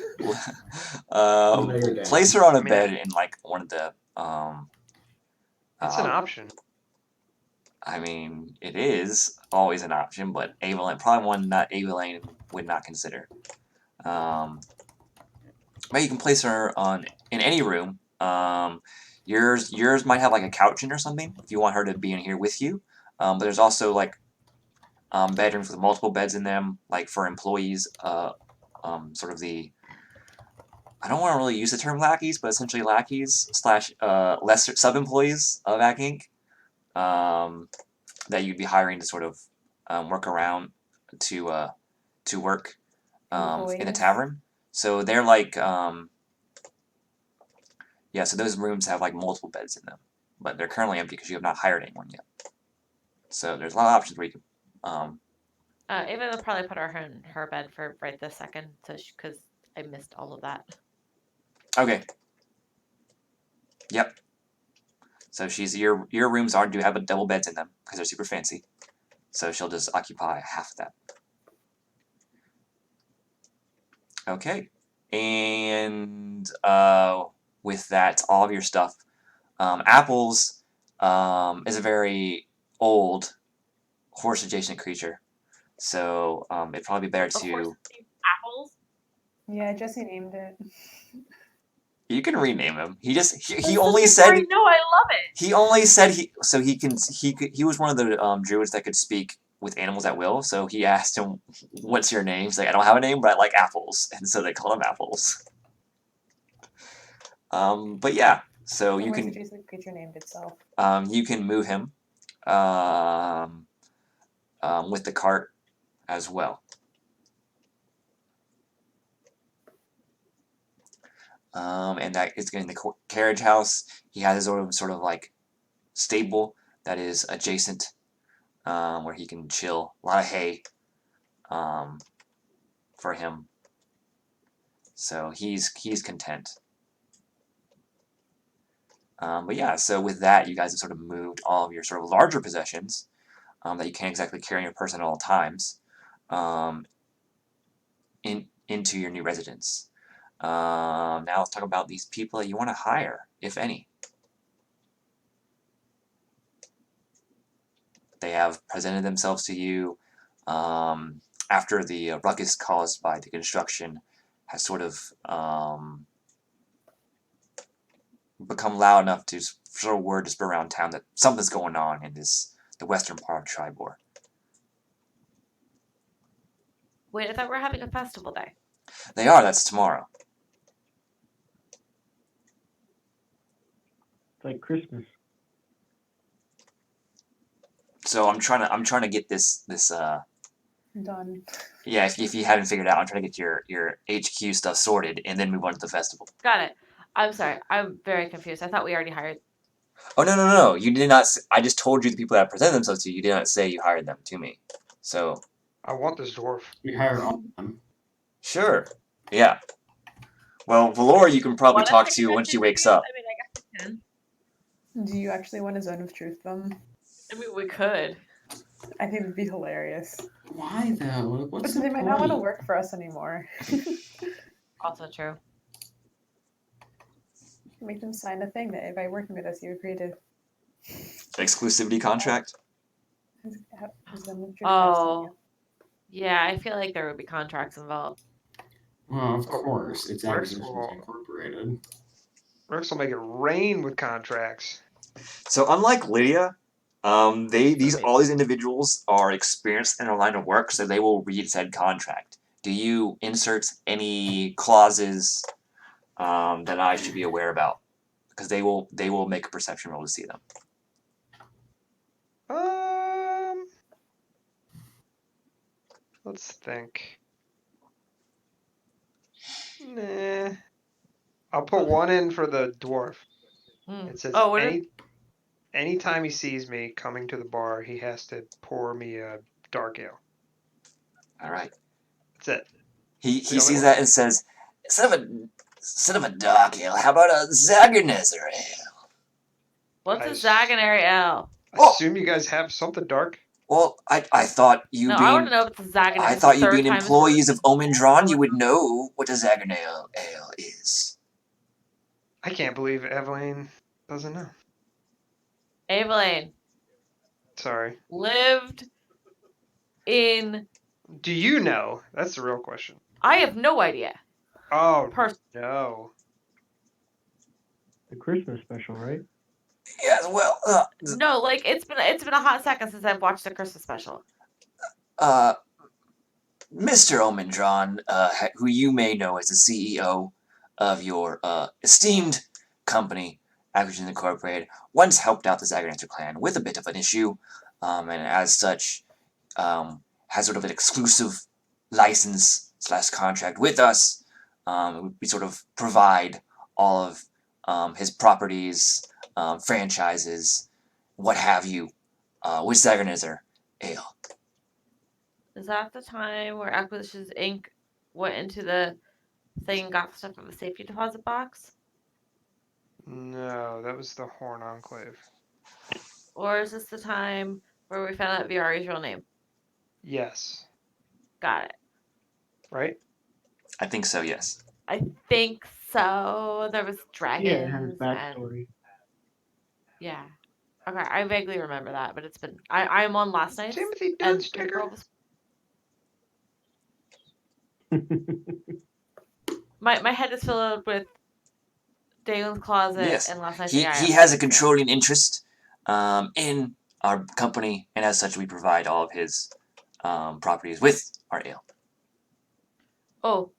Place her on a bed in like one of the. It's an option. I mean, it is always an option, but Evelyn, probably one that Evelyn would not consider. But you can place her in any room. Yours might have like a couch in or something if you want her to be in here with you. But there's also like bedrooms with multiple beds in them, like for employees. Sort of the. I don't want to really use the term lackeys, but essentially lackeys / lesser sub-employees of Ack Inc. That you'd be hiring to sort of work around to work in the tavern. So they're like so those rooms have like multiple beds in them, but they're currently empty because you have not hired anyone yet. So there's a lot of options where you can. Ava will probably put her in her bed for right this second, so because I missed all of that. Okay. Yep. So your rooms do have double beds in them because they're super fancy. So she'll just occupy half of that. Okay. And with that, all of your stuff. Apples is a very old horse-adjacent creature. So it'd probably be better to. Apples? Yeah, Jesse named it. You can rename him. He only said. No, I love it. He only said he was one of the druids that could speak with animals at will. So he asked him, "What's your name?" He's like, "I don't have a name, but I like apples," and so they call him Apples. But yeah, so you can. The creature named itself. You can move him, with the cart, as well. And that is in the carriage house. He has his own sort of like stable that is adjacent, where he can chill. A lot of hay, for him. So he's content. But yeah, so with that, you guys have sort of moved all of your sort of larger possessions that you can't exactly carry in your person at all times into your new residence. Now let's talk about these people that you want to hire, if any. They have presented themselves to you after the ruckus caused by the construction has sort of become loud enough to sort of word to spread around town that something's going on in the western part of Tribor. Wait, I thought we were having a festival day. They are. That's tomorrow. It's like Christmas. So I'm trying to get this Done. Yeah, if you hadn't figured it out, I'm trying to get your HQ stuff sorted and then move on to the festival. Got it. I'm sorry. I'm very confused. I thought we already hired. Oh no! You did not. I just told you the people that presented themselves to you. You did not say you hired them to me. So. I want this dwarf. We hire all of them. Sure. Yeah. Well, Valor, you can probably talk to when she wakes up. I mean, I guess we can. Do you actually want a zone of truth them? I mean, we could. I think it'd be hilarious. Why though? What's Because they might not want to work for us anymore. Also true. Make them sign a thing that by working with us, you agree to. Exclusivity contract? Oh. Yeah, I feel like there would be contracts involved. Well, of course. It's Rex Acquisitions Incorporated. Rex will make it rain with contracts. So unlike Lydia, all these individuals are experienced in their line of work, so they will read said contract. Do you insert any clauses that I should be aware about? Because they will make a perception roll to see them. Let's think. Nah. I'll put one in for the dwarf. Mm. It says Oh, what if, anytime he sees me coming to the bar, he has to pour me a dark ale. All right. That's it. He It's the only sees one. that and says, instead of a dark ale, how about a Zagernezer ale? what's I a s- Zaganary ale? Oh! Assume you guys have something dark. Well, I thought you No, I want being to know if it's a Zaganary. I It's the thought you third being time this employees of is- Omendron, you would know what a Zagernezer ale is. I can't believe Evelyn doesn't know. Evelyn Sorry. lived in. Do you know? That's the real question. I have no idea. Oh, Person. no. The Christmas special, right? Yes, well, No, like it's been a hot second since I've watched the Christmas special. Mr. Omendron, who you may know as the CEO of your esteemed company, Acquisition Incorporated, once helped out the Zagernezer clan with a bit of an issue, and as such, has sort of an exclusive license / contract with us. We sort of provide all of his properties, franchises, what have you, with Zagernezer Ale. Is that the time where Acquisitions Inc. went into the thing and got the stuff from the safety deposit box? No, that was the Horn Enclave. Or is this the time where we found out Viari's real name? Yes. Got it. Right? I think so, yes. I think so. There was dragons. Yeah, it has and backstory. yeah. Okay, I vaguely remember that, but it's been I'm on last night's Timothy and Dunsticker. my head is filled with Dagon's Closet Yes, and last night's he AI. has a controlling interest in our company, and as such, we provide all of his properties with our ale. Oh,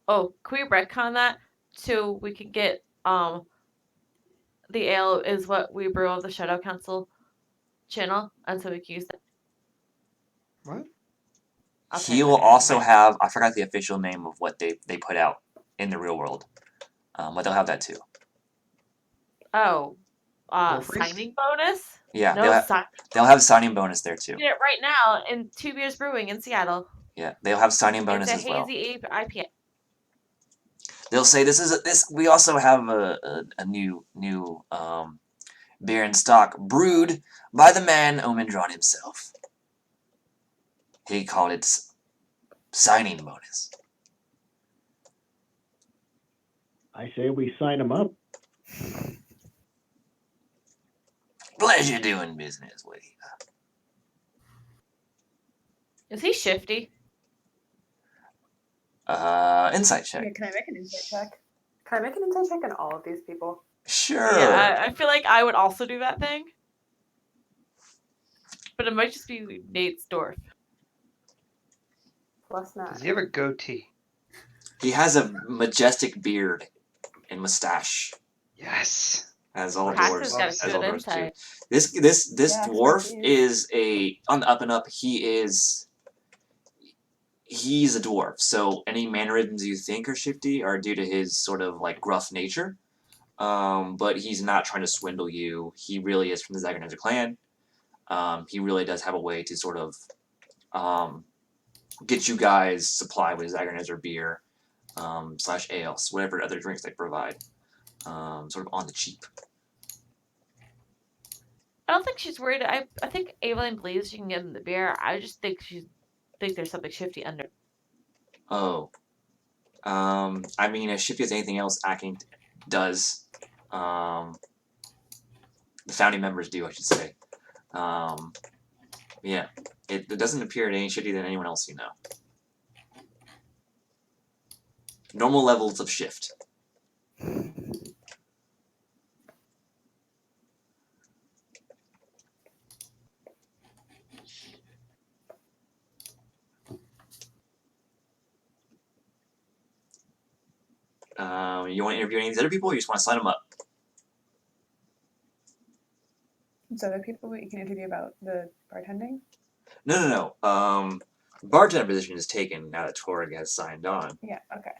can we retcon that so we can get the ale is what we brew on the Shadow Council channel, and so we can use that. What? He will also have, I forgot the official name of what they put out in the real world, but they'll have that too. Oh, Wolfries? signing bonus? Yeah, No, they'll have signing bonus there too. get it right now in Two Beers Brewing in Seattle. Yeah, they'll have signing bonus It's as a well. hazy IPA. They'll say this. We also have a new beer in stock, brewed by the man Omendron himself. He called it signing bonus. I say we sign them up. Pleasure doing business with you. Is he shifty? Insight check. Okay, can I make an insight check? Can I make an insight check on all of these people? Sure. Yeah, I feel like I would also do that thing. But it might just be Nate's dwarf. +9. Does he have a goatee? He has a majestic beard and mustache, Yes. as all Paxton's dwarves. got As a all good dwarves do. insight. This Yeah, dwarf expertise. is on the up and up. He's a dwarf, so any mannerisms you think are shifty are due to his sort of like gruff nature. But he's not trying to swindle you. He really is from the Zagernezer clan. He really does have a way to sort of get you guys supply with Zagernezer beer / ales, whatever other drinks they provide, sort of on the cheap. I don't think she's worried. I think Evelyn believes she can get him the beer. I just think there's something shifty under. Oh. I mean, as shifty as anything else Acting does, the founding members do, I should say. Yeah, it doesn't appear any shifty than anyone else you know. Normal levels of shift. You want to interview any of these other people, or you just want to sign them up? So the people that you can interview about the bartending? No. Bartender position is taken now that Torg has signed on. Yeah, okay.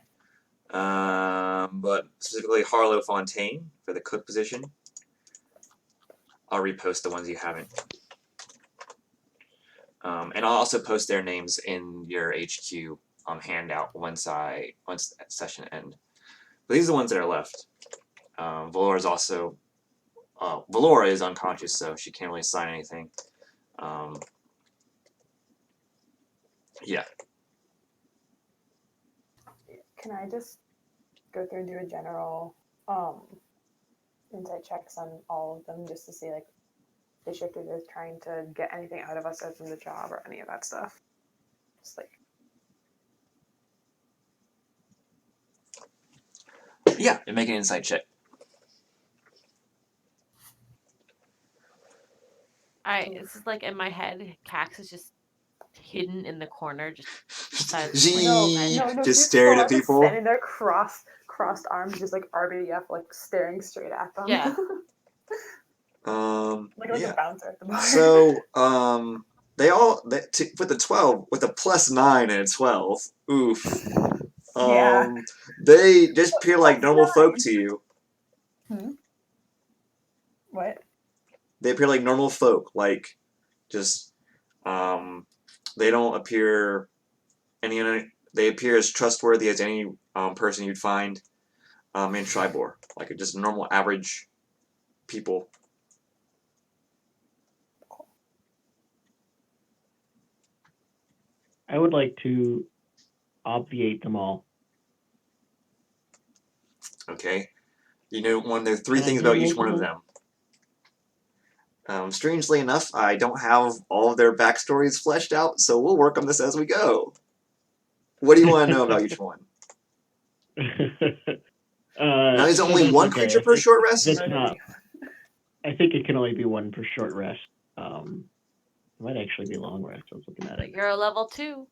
But specifically Harlow Fontaine for the cook position. I'll repost the ones you haven't. And I'll also post their names in your HQ handout once session end. But these are the ones that are left. Valora is also Valora is unconscious, so she can't really sign anything. Yeah. Can I just go through and do a general insight checks on all of them just to see like the shifter is trying to get anything out of us as in the job or any of that stuff? Just like Yeah, and make an insight check. This is like in my head, Cax is just hidden in the corner, just Just she's staring at just people. standing there crossed arms, just like RBF, like staring straight at them. Yeah. like Yeah. a bouncer at the bar. So, with the 12, with a +9 and a 12, oof. Yeah. They just appear like normal folk to you. What? They appear like normal folk, like, just, they don't appear they appear as trustworthy as any person you'd find in Tribor, like just normal average people. I would like to obviate them all. Okay, there are 3 Can I things do about each one of multiple? them. Strangely enough, I don't have all of their backstories fleshed out, so we'll work on this as we go. What do you want to know about each one? Now, is it only one creature per short rest? It's not. I think it can only be one per short rest. It might actually be long rest. I was looking at But it. you're a level 2.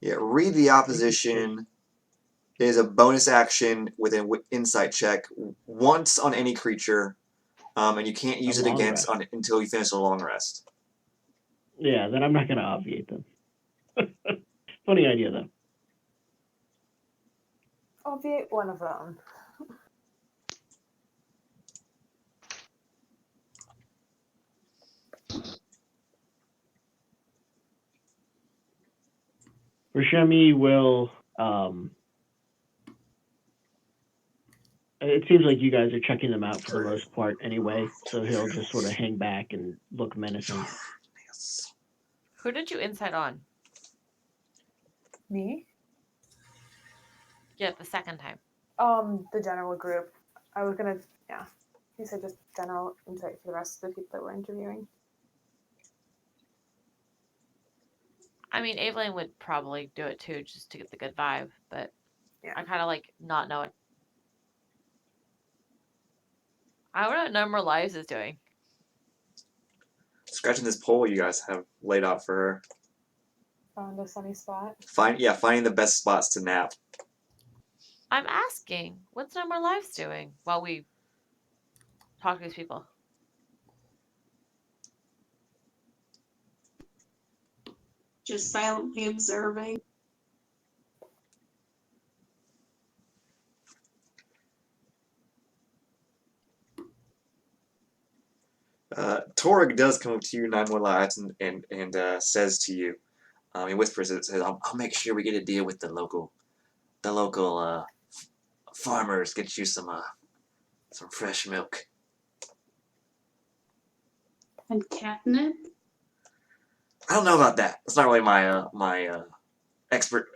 Yeah, read the opposition. It is a bonus action with an insight check once on any creature, and you can't use it against until you finish a long rest. Yeah, then I'm not going to obviate them. Funny idea, though. Obviate one of them. Rashemi will. It seems like you guys are checking them out for the most part anyway, so he'll just sort of hang back and look menacing. Who did you insight on? Me? Yeah, the second time. The general group. I was gonna, yeah. He said just general insight for the rest of the people that we're interviewing. I mean, Evelyn would probably do it too, just to get the good vibe, but yeah. I kind of like not know it. I don't know what Number Lives is doing. Scratching this pole you guys have laid out for her. Found a sunny spot. Finding the best spots to nap. I'm asking, what's Number Lives doing while we talk to these people? Just silently observing. Torg does come up to you 9 more lives and says to you, he whispers it, says, I'll make sure we get a deal with the local farmers, get you some fresh milk. And catnip? I don't know about that. It's not really my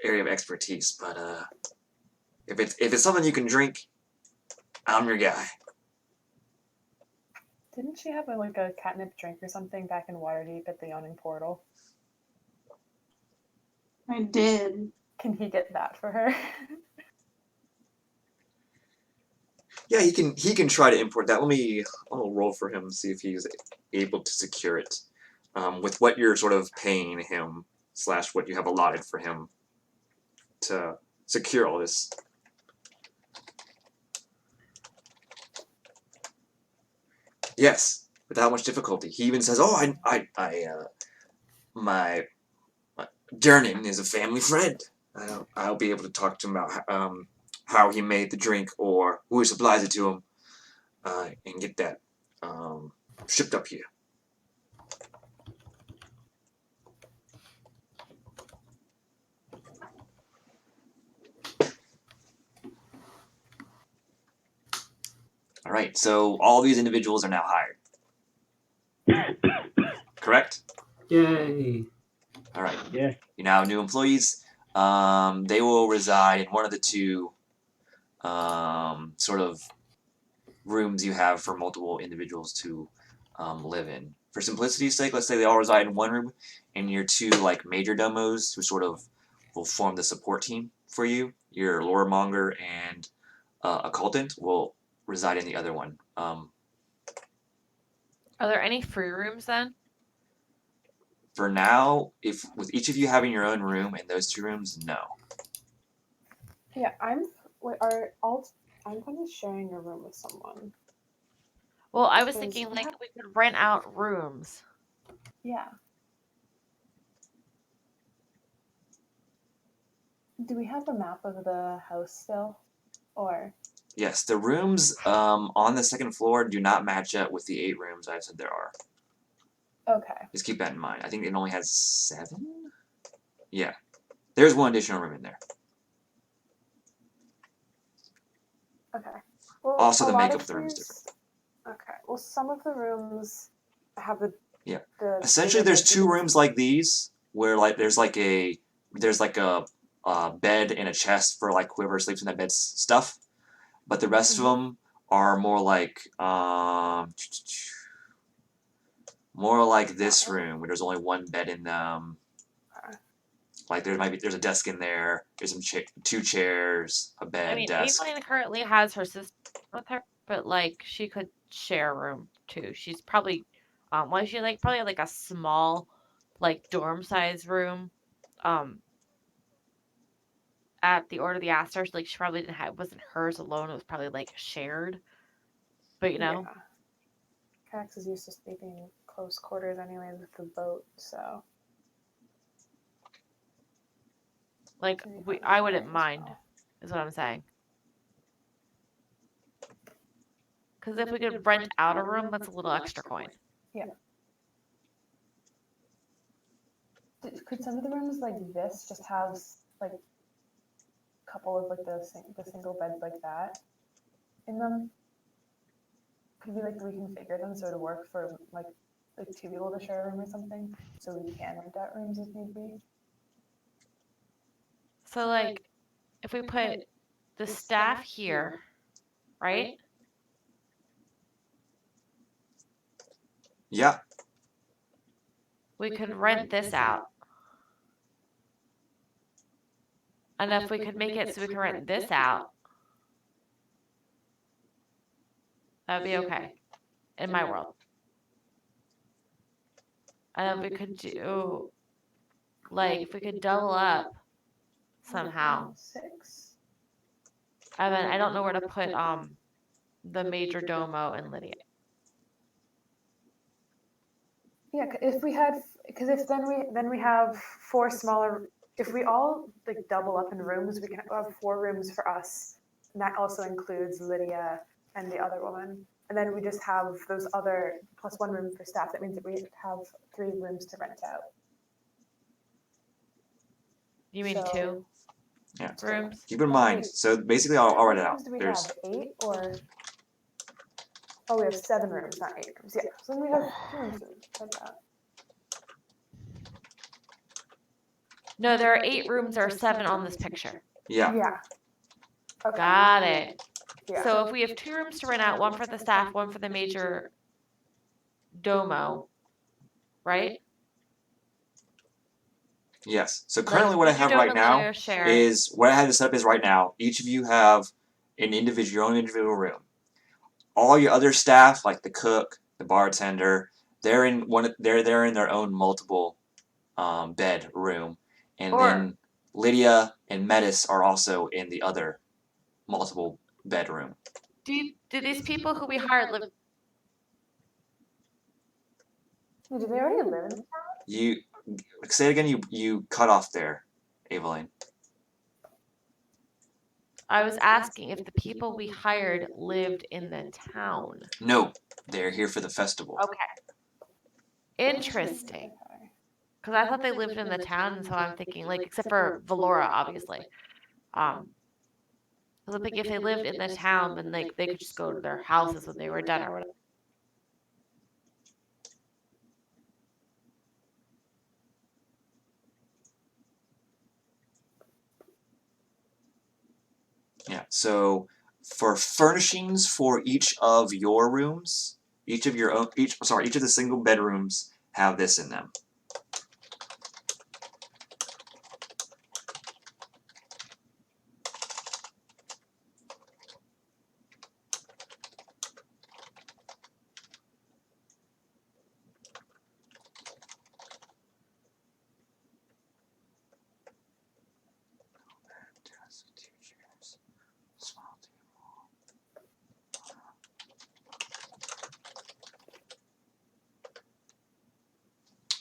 area of expertise, but if it's something you can drink, I'm your guy. Didn't she have a catnip drink or something back in Waterdeep at the Yawning Portal? I did. Can he get that for her? Yeah, he can try to import that. I'll roll for him and see if he's able to secure it. With what you're sort of paying him / what you have allotted for him to secure all this. Yes, without much difficulty. He even says, "Oh, my Durnan is a family friend. I'll be able to talk to him about how he made the drink or who supplies it to him, and get that shipped up here. All right, so all these individuals are now hired. Correct? Yay! All right. Yeah. You're now new employees. They will reside in one of the two sort of rooms you have for multiple individuals to live in. For simplicity's sake, let's say they all reside in one room, and your two like major domos who sort of will form the support team for you. Your loremonger and occultant will reside in the other one. Are there any free rooms then? For now, if with each of you having your own room and those two rooms, no. Yeah, I'm kind of sharing a room with someone. Well, I was Because thinking we like have- we could rent out rooms. Yeah. Do we have a map of the house still? Or Yes, the rooms on the second floor do not match up with the 8 rooms I've said there are. okay. Just keep that in mind. I think it only has 7? Yeah. There's one additional room in there. Okay. Well, Also, a the lot makeup of of the room is these- Okay. Well, some of the rooms have the Yeah. the Essentially, bigger there's 2 bedrooms. rooms like these where like there's like a bed and a chest for like whoever sleeps in that bed's stuff, but the rest of them are more like this room where there's only one bed in them. Okay. Like there's a desk in there. There's some 2 chairs, a bed, I mean, desk. Evelyn currently has her sister with her, but like she could share a room too. She's probably, she like probably like a small, like dorm size room, at the Order of the Asters. Like she probably didn't have, it wasn't hers alone. It was probably like shared. But you know, Yeah. Cax is used to sleeping in close quarters anyway with the boat, so like maybe I find wouldn't that as mind, well. is what I'm saying. Because if we could rent out a room, that's a little extra coin. Could some of the rooms like this just have like a couple of like the single beds like that in them? Could we like reconfigure them so to work for like 2 people to share a room or something, so we can rent out rooms if need be? So like, if we put the staff here, right? Yeah. We could rent this out. And if we could make it so we can rent this out, that would be okay in my world. And if we could do, like, if we could double up somehow. 6. And then I don't know where to put the major domo and Lydia. Yeah, if we had, because if then we have 4 smaller. If we all like double up in rooms, we can have 4 rooms for us, and that also includes Lydia and the other woman. And then we just have those other plus 1 room for staff. That means that we have 3 rooms to rent out. You mean So- 2 Yeah. rooms? Keep in mind. So basically, I'll write it How out. many rooms do we There's have? 8 or? Oh, we have 7 rooms, not 8 rooms. Yeah, so then we have 2 rooms to rent out. No, there are 8 rooms or 7 on this picture. yeah. Yeah. Okay. Got it. Yeah. So if we have 2 rooms to rent out, one for the staff, one for the major domo, right? Yes. So currently, what I Major have domo right and now Lydia share. is what I have this set up is right now. Each of you have your own individual room. All your other staff, like the cook, the bartender, they're in their own multiple bed room, and then Lydia and Metis are also in the other multiple bedroom. Do these people who we hired live? Do they already live in? You say it again. You cut off there, Evelyn. I was asking if the people we hired lived in the town. No, they're here for the festival. Okay. Interesting. Because I thought they lived in the town, and so I'm thinking, like, except for Valora, obviously. Because I'm thinking if they lived in the town, then like they could just go to their houses when they were done or whatever. Yeah. So for furnishings for each of your rooms, each of the single bedrooms have this in them.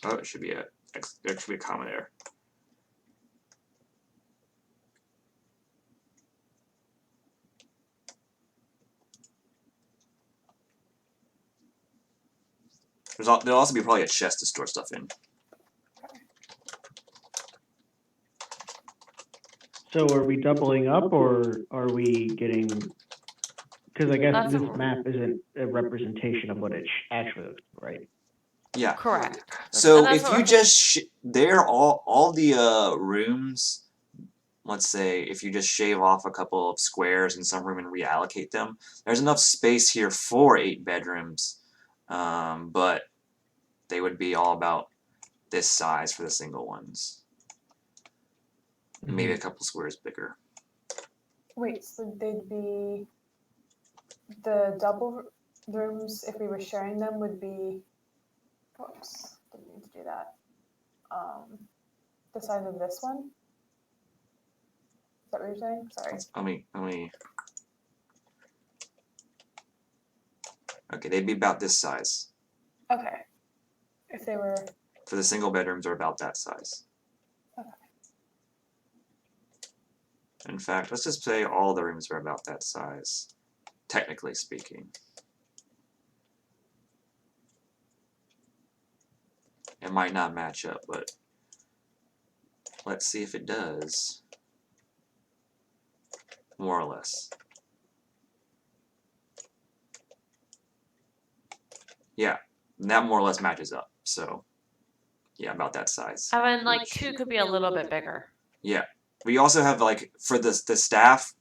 Oh, it should be there should be a comma there. There'll also be probably a chest to store stuff in. So are we doubling up, or are we getting? Because I guess this map isn't a representation of what it actually looks like, right? Yeah. Correct. So if you just they're all the rooms. Let's say if you just shave off a couple of squares in some room and reallocate them, there's enough space here for 8 bedrooms, but they would be all about this size for the single ones. Maybe a couple squares bigger. Wait, so they'd be the double rooms if we were sharing them would be. Oops, didn't mean to do that. The size of this one. Is that what you're saying? Sorry. Let me. Okay, they'd be about this size. Okay. If they were. For the single bedrooms are about that size. Okay. In fact, let's just say all the rooms are about that size, technically speaking. It might not match up, but let's see if it does. More or less. Yeah, that more or less matches up. So, yeah, about that size. I mean, like 2 could be a little bit bigger. Yeah. We also have, like, for the staff,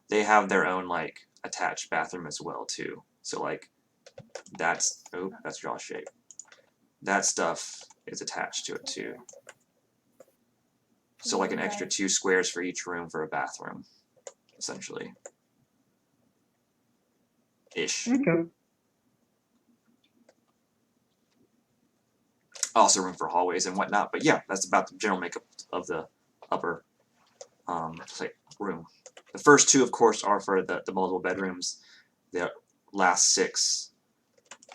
they have their own, like, attached bathroom as well, too. So, like, that's draw shape. That stuff is attached to it, too. So, like, an extra 2 squares for each room for a bathroom, essentially. Ish. Okay. Also room for hallways and whatnot, but yeah, that's about the general makeup of the upper room. The first 2, of course, are for the multiple bedrooms. The last 6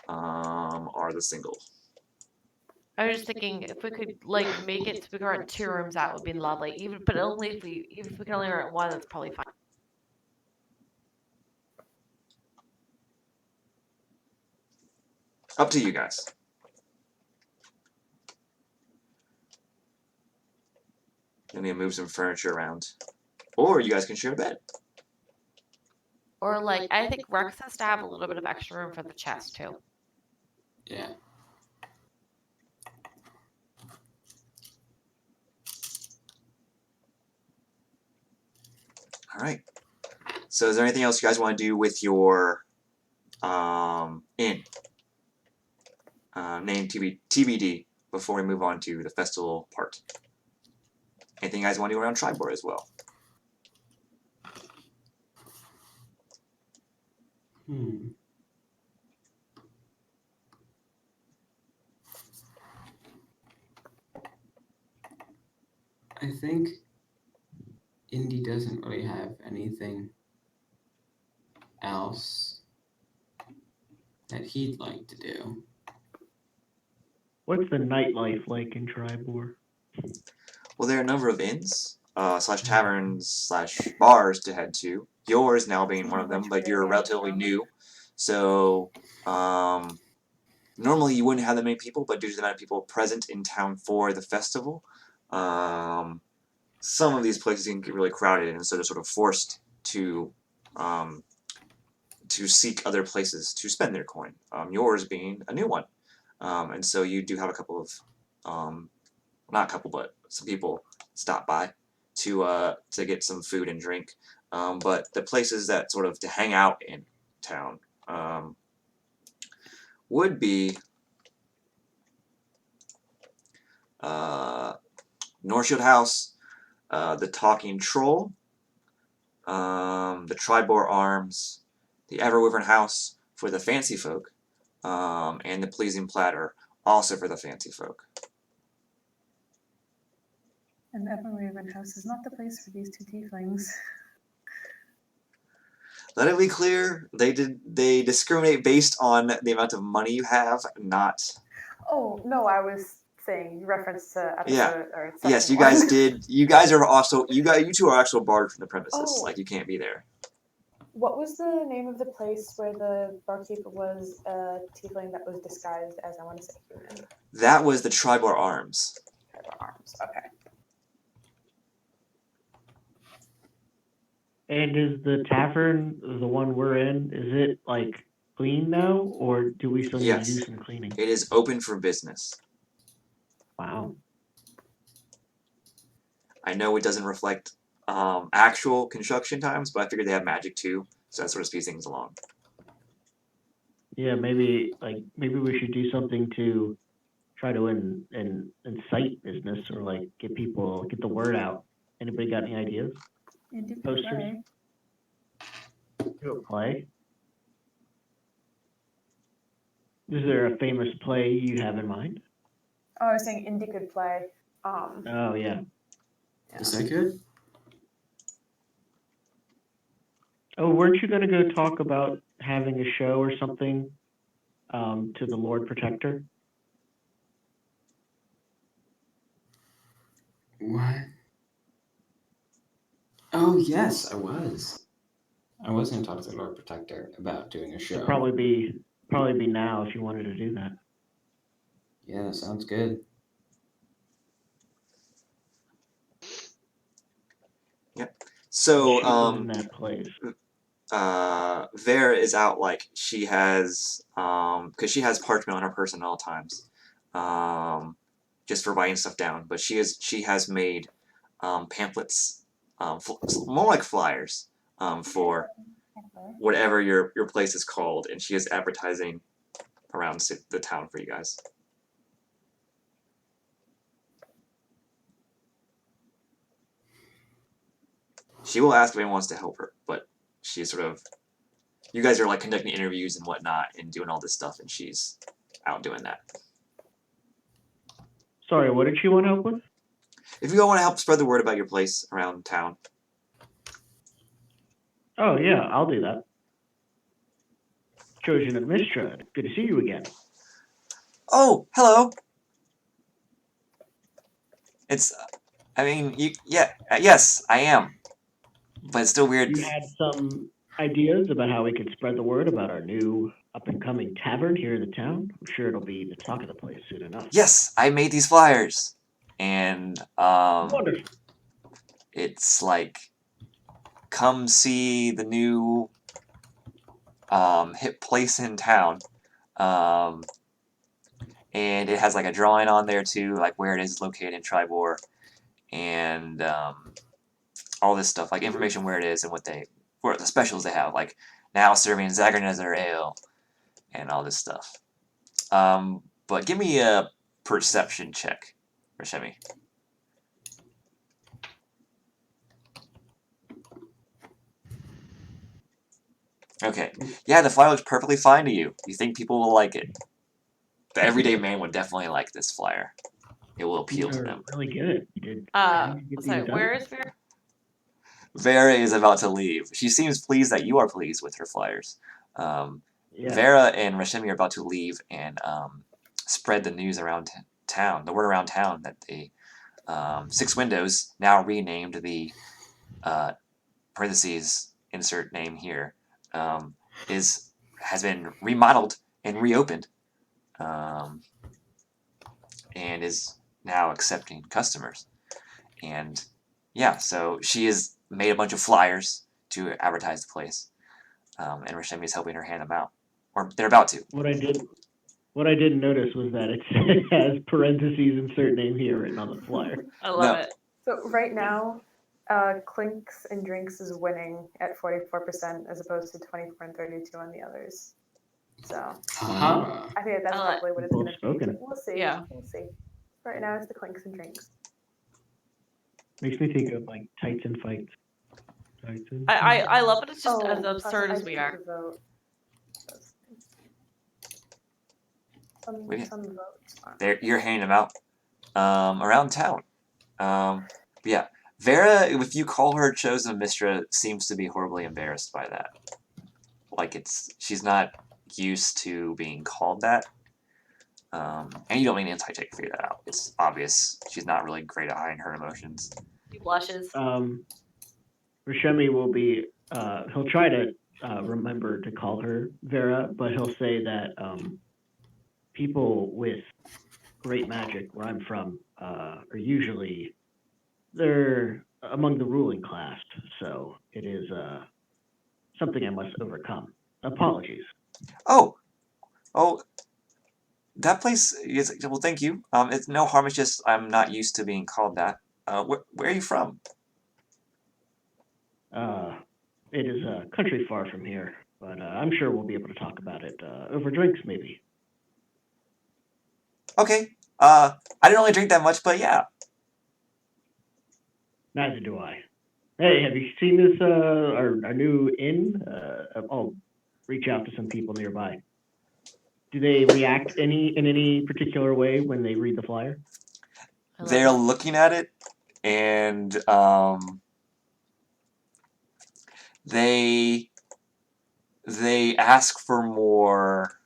are the single. I was just thinking if we could like make it so we could rent 2 rooms out would be lovely. But only if we can only rent 1, that's probably fine. Up to you guys. I'm gonna move some furniture around, or you guys can share a bed. Or like I think Rex has to have a little bit of extra room for the chest too. Yeah. All right. So, is there anything else you guys want to do with your inn? Name TBD before we move on to the festival part. Anything you guys want to do around Tribor as well? I think Indy doesn't really have anything else that he'd like to do. What's the nightlife like in Tribor? Well, there are a number of inns. slash taverns slash bars to head to. Yours now being one of them, but you're relatively new, so normally you wouldn't have that many people, but due to the amount of people present in town for the festival, some of these places can get really crowded, and so they're sort of forced to seek other places to spend their coin. Yours being a new one, and so you do have a couple of, not a couple, but some people stop by to get some food and drink. But the places that sort of to hang out in town would be Northshield House, the Talking Troll, the Tribor Arms, the Everwyvern House for the fancy folk, and the Pleasing Platter also for the fancy folk. And Everwyvern House is not the place for these two tieflings. Let it be clear, they discriminate based on the amount of money you have, not. Oh no, I was saying reference to episode or section yes, you one. guys did. You guys are also you two are actual barred from the premises. Oh. Like you can't be there. What was the name of the place where the barkeep was a tiefling that was disguised as, I want to say, human? That was the Tribor Arms. Tribor Arms. Okay. And is the tavern, the one we're in, is it like clean now, or do we still need to do some cleaning? It is open for business. Wow. I know it doesn't reflect actual construction times, but I figured they have magic too, so that sort of speeds things along. Yeah, maybe we should do something to try to incite business, or like get the word out. Anybody got any ideas? Posters? Do a play? Is there a famous play you have in mind? Oh, I was saying Indy could play. Oh yeah. Is that good? Oh, weren't you gonna go talk about having a show or something to the Lord Protector? What? Oh yes, I was. I was going to talk to the Lord Protector about doing a show. It'd probably be now if you wanted to do that. Yeah, that sounds good. Yep. So in that place. Vera is out, like she has because she has parchment on her person at all times, just for writing stuff down. But she has made pamphlets, more like flyers, for whatever your place is called, and she is advertising around the town for you guys. She will ask if anyone wants to help her, but she's sort of. You guys are like conducting interviews and whatnot and doing all this stuff, and she's out doing that. Sorry, what did she want help with? If you all want to help spread the word about your place around town. Oh yeah, I'll do that. Trojan of Mistra, good to see you again. Oh, hello. It's, I mean, yes, I am. But it's still weird. You had some ideas about how we could spread the word about our new up-and-coming tavern here in the town? I'm sure it'll be the talk of the place soon enough. Yes, I made these flyers. And, Wonderful. it's like, come see the new, hip place in town. And it has like a drawing on there too, like where it is located in Tribor. And, all this stuff, like information where it is and what the specials they have, like now serving Zagarnezer Ale and all this stuff. But give me a perception check, Rashemi. Okay. Yeah, the flyer looks perfectly fine to you. You think people will like it. The everyday man would definitely like this flyer. It will appeal to them. Really good. You did. Sorry, where is Vera? Vera is about to leave. She seems pleased that you are pleased with her flyers. Yeah. Vera and Rashemi are about to leave and spread the news around town, the word around town that they Six Windows, now renamed the parentheses insert name here, has been remodeled and reopened, and is now accepting customers. And yeah, so she has made a bunch of flyers to advertise the place, and Rashemi is helping her hand them out, or they're about to. What I didn't notice was that it has parentheses insert name here written on the flyer. I love it. So right now, Clinks and Drinks is winning at 44% as opposed to 24 and 32 on the others. So Ah. I think that's probably what it's Well going to be. spoken. But we'll see. Yeah. We'll see. Right now, it's the Clinks and Drinks. Makes me think of like Tights and Fights. I love it. It's just as plus absurd I as we took are. the vote. Some votes aren't. You're handing them out around town. But yeah, Vera, if you call her chosen mistress, seems to be horribly embarrassed by that. Like she's not used to being called that. And you don't need anti-take to figure that out. It's obvious she's not really great at hiding her emotions. He blushes. Rashemi will be. He'll try to remember to call her Vera, but he'll say that people with great magic where I'm from are usually they're among the ruling class, so it is something I must overcome. Apologies. Oh, that place is well. Thank you. It's no harm. It's just I'm not used to being called that. Where are you from? It is a country far from here, but I'm sure we'll be able to talk about it over drinks, maybe. Okay. I didn't really drink that much, but yeah. Neither do I. Hey, have you seen this, our new inn? I'll reach out to some people nearby. Do they react in any particular way when they read the flyer? They're looking at it, and they ask for more.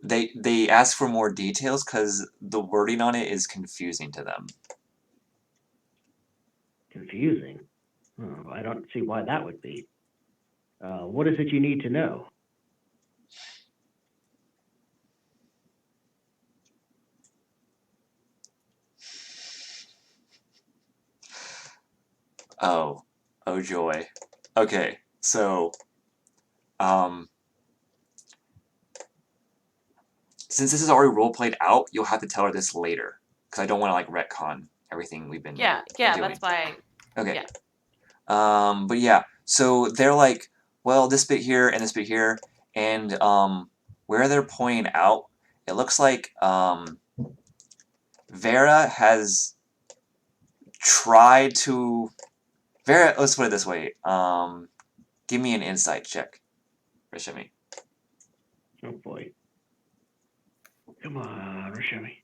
They ask for more details because the wording on it is confusing to them. Confusing? Oh, I don't see why that would be. What is it you need to know? Oh joy. Okay, so since this is already role played out, you'll have to tell her this later because I don't want to like retcon everything we've been Yeah, doing. that's why. Okay. Yeah. But yeah, so they're like, well, this bit here and this bit here, and where they're pointing out, it looks like Vera has tried to. Vera, let's put it this way. Give me an insight check, Rashemi. Oh boy. Come on, Rashemi.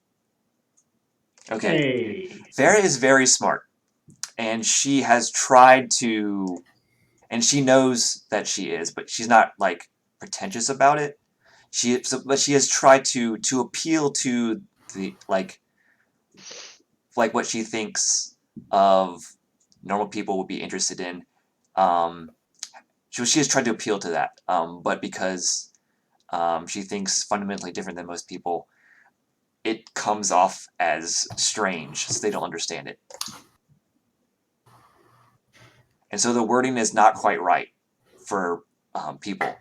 Okay. Hey. Vera is very smart, and she has tried to, and she knows that she is, but she's not like pretentious about it. But she has tried to appeal to the like what she thinks of normal people would be interested in. She has tried to appeal to that, but because she thinks fundamentally different than most people, it comes off as strange, so they don't understand it. And so the wording is not quite right for people.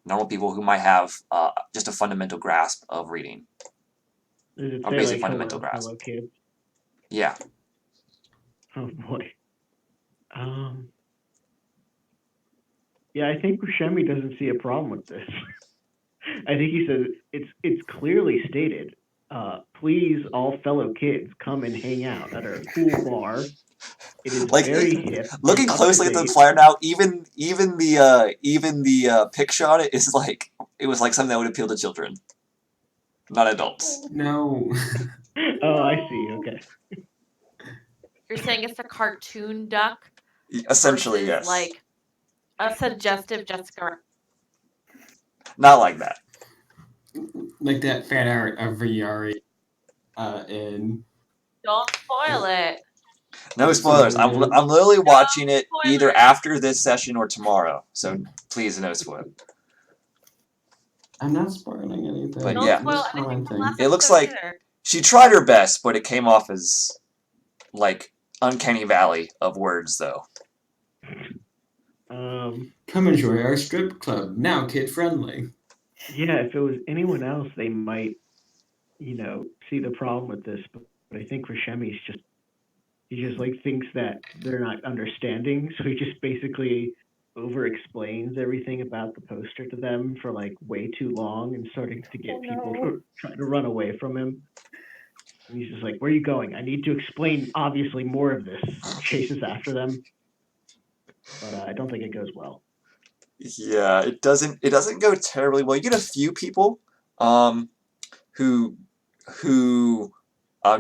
Normal people who might have just a fundamental grasp of reading. Does it Or say basic like fundamental hello, grasp. hello kids? Yeah. Oh boy. Yeah, I think Buscemi doesn't see a problem with this. I think he says it's clearly stated. Please, all fellow kids, come and hang out at our cool bar. It is Like very hip. looking and closely at the up-to-date. flyer now, even the picture on it is like it was like something that would appeal to children, not adults. No. Oh, I see. Okay. You're saying it's a cartoon duck? Essentially, versus, yes. Like a suggestive Jessica. Not like that. like that fan art of Viari in. Don't spoil it. No spoilers. I'm literally watching it either after this session or tomorrow. So please, no spoil. I'm not spoiling anything. But Don't yeah. spoil Just anything from last It looks episode like either. she tried her best, but it came off as like uncanny valley of words, though. Come enjoy our strip club, now kid friendly. Yeah, if it was anyone else, they might, see the problem with this. But I think Rashemi's he just like thinks that they're not understanding, so he just basically over explains everything about the poster to them for like way too long and starting to get people trying to run away from him. And he's just like, "Where are you going? I need to explain obviously more of this." Chases after them, but I don't think it goes well. Yeah, it doesn't go terribly well. You get a few people who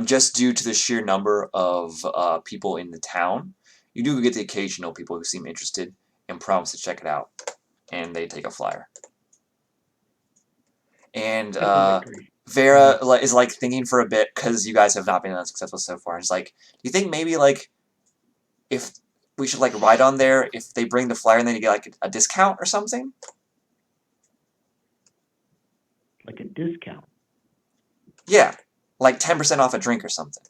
just due to the sheer number of people in the town, you do get the occasional people who seem interested and promise to check it out, and they take a flyer. And Vera is like thinking for a bit because you guys have not been unsuccessful so far. And it's like, do you think maybe like if we should like write on there if they bring the flyer and then you get like a discount or something? Like a discount? Yeah, like 10% off a drink or something.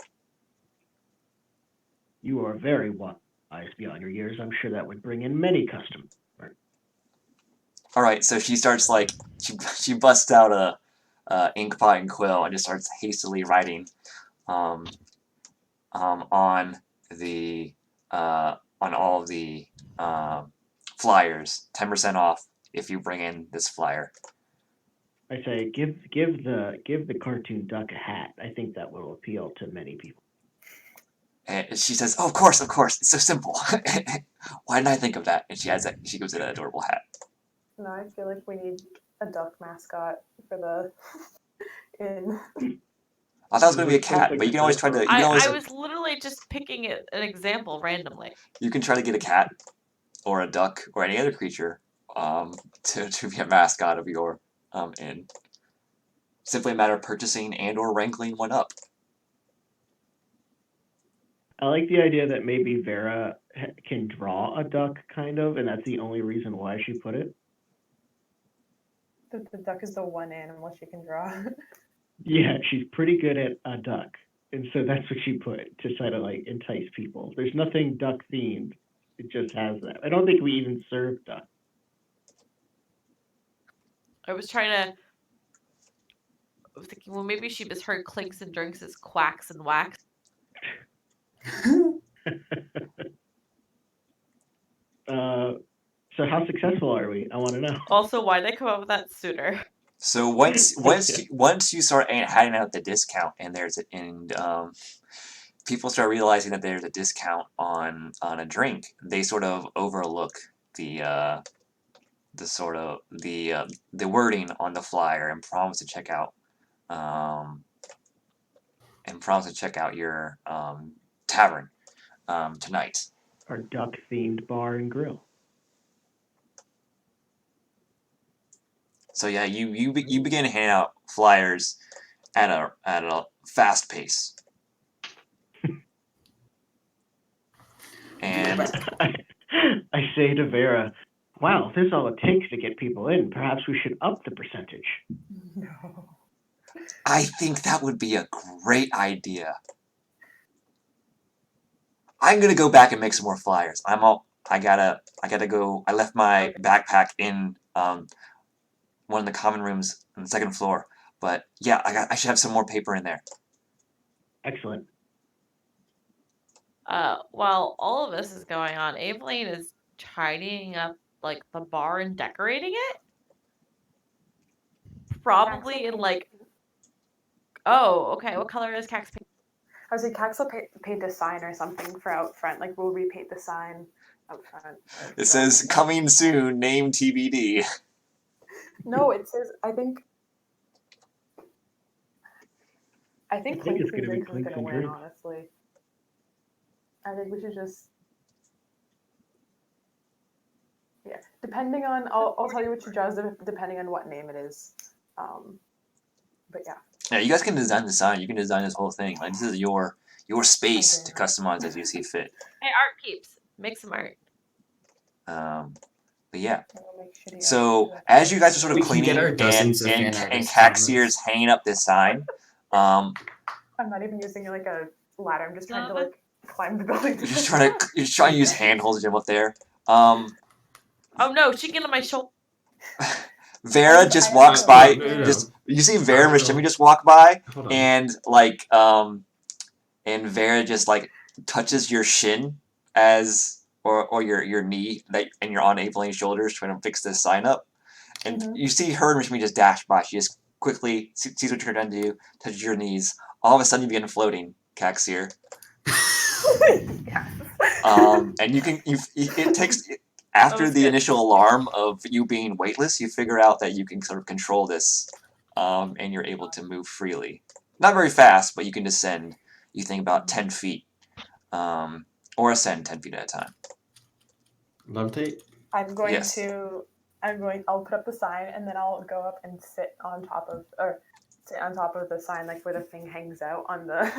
You are very wise beyond your years. I'm sure that would bring in many customers. All right, so she starts like she busts out a ink pot and quill and just starts hastily writing on the on all of the flyers, 10% off if you bring in this flyer. I say give the cartoon duck a hat. I think that will appeal to many people. And she says, "Oh, of course, it's so simple. Why didn't I think of that?" And she gives it an adorable hat. No, I feel like we need a duck mascot for the inn. I thought it was going to be a cat, but you can always try to. I was literally just picking an example randomly. You can try to get a cat or a duck or any other creature to be a mascot of your inn. Simply a matter of purchasing and or wrangling one up. I like the idea that maybe Vera can draw a duck, kind of, and that's the only reason why she put it. The duck is the one animal she can draw. Yeah, she's pretty good at a duck, and so that's what she put to try to like entice people. There's nothing duck themed; it just has that. I don't think we even serve duck. I was thinking, well, maybe she misheard clinks and drinks as quacks and whacks. So how successful are we? I want to know. Also, why'd they come up with that sooner? So once you start handing out the discount and people start realizing that there's a discount on a drink, they sort of overlook the wording on the flyer and promise to check out your tavern tonight. Our duck themed bar and grill. So yeah, you begin handing out flyers at a fast pace. And I say to Vera, "Wow, if this is all it takes to get people in, perhaps we should up the percentage." No. I think that would be a great idea. I'm gonna go back and make some more flyers. I gotta go. I left my backpack in one of the common rooms on the second floor. But yeah, I should have some more paper in there. Excellent. While all of this is going on, Aveline is tidying up like the bar and decorating it. Probably in like. Oh, okay. What color is Cax paint? I was like, Cax will paint a sign or something for out front. Like, we'll repaint the sign out front. It says "Coming soon, name TBD." No, it says. I think it's going to be Clinks and win. Drinks. Honestly, I think we should just. Yeah, depending on, I'll tell you what she draws depending on what name it is. But yeah. Yeah, you guys can design the sign. You can design this whole thing. Like this is your space to customize as you see fit. Hey, art peeps, make some art. But yeah. We'll make shitty So art. as you guys are sort of We can get cleaning our and dozens of fan artists on Caxier's this. hanging up this sign, I'm not even using like a ladder. I'm just trying to like climb the building. you're just trying to use handholds to jump up there. Oh no, she get on my shoulder. Vera just I walks know. by. No. Just you see Vera and I will- Rashimi just walk by, Hold on. and and Vera just like touches your shin or your knee and you're on Evelyn's shoulders trying to fix this sign up, and you see her and Rashimi just dash by. She just quickly sees what you're trying to do, touches your knees. All of a sudden you begin floating, Caxier. Yes. And it takes after the initial alarm of you being weightless, you figure out that you can sort of control this, and you're able to move freely. Not very fast, but you can descend. You think about 10 feet, or ascend 10 feet at a time. Levitate? I'm going Yes. to. I'll put up the sign and then I'll go up and sit on top of the sign, like where the thing hangs out on the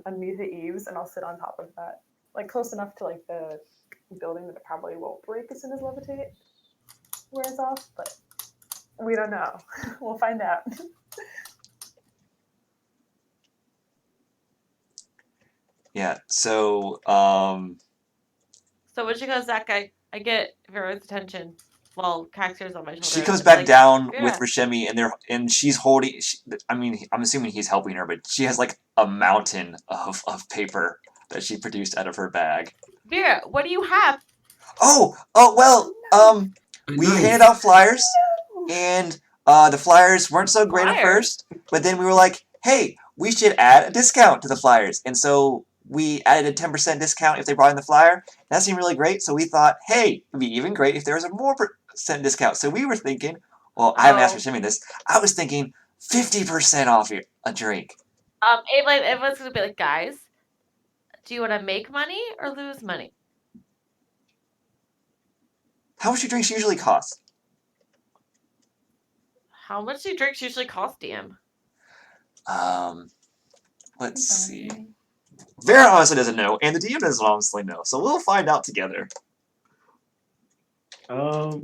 underneath the eaves, and I'll sit on top of that, like close enough to like the building that it probably won't break as soon as levitate wears off, but we don't know. We'll find out. Yeah. So So when she goes, Zach, I get Vera's attention while Caxier's on my shoulder. she comes It's back like, down Vera. with Rashemi, and she's holding. I'm assuming he's helping her, but she has like a mountain of paper that she produced out of her bag. Vera, what do you have? Oh, well, we Nice. handed out flyers, and the flyers weren't so great at Flyers? first, but then we were like, hey, we should add a discount to the flyers, and so we added a 10% discount if they brought in the flyer. That seemed really great, so we thought, hey, it'd be even great if there was a more percent discount. So we were thinking, well, I haven't asked for Shimmy this, I was thinking 50% off a drink. Everyone's gonna be like, guys, do you want to make money or lose money? How much do drinks usually cost? How much do drinks usually cost, DM? Let's see. Vera honestly doesn't know, and the DM doesn't honestly know, so we'll find out together. Where's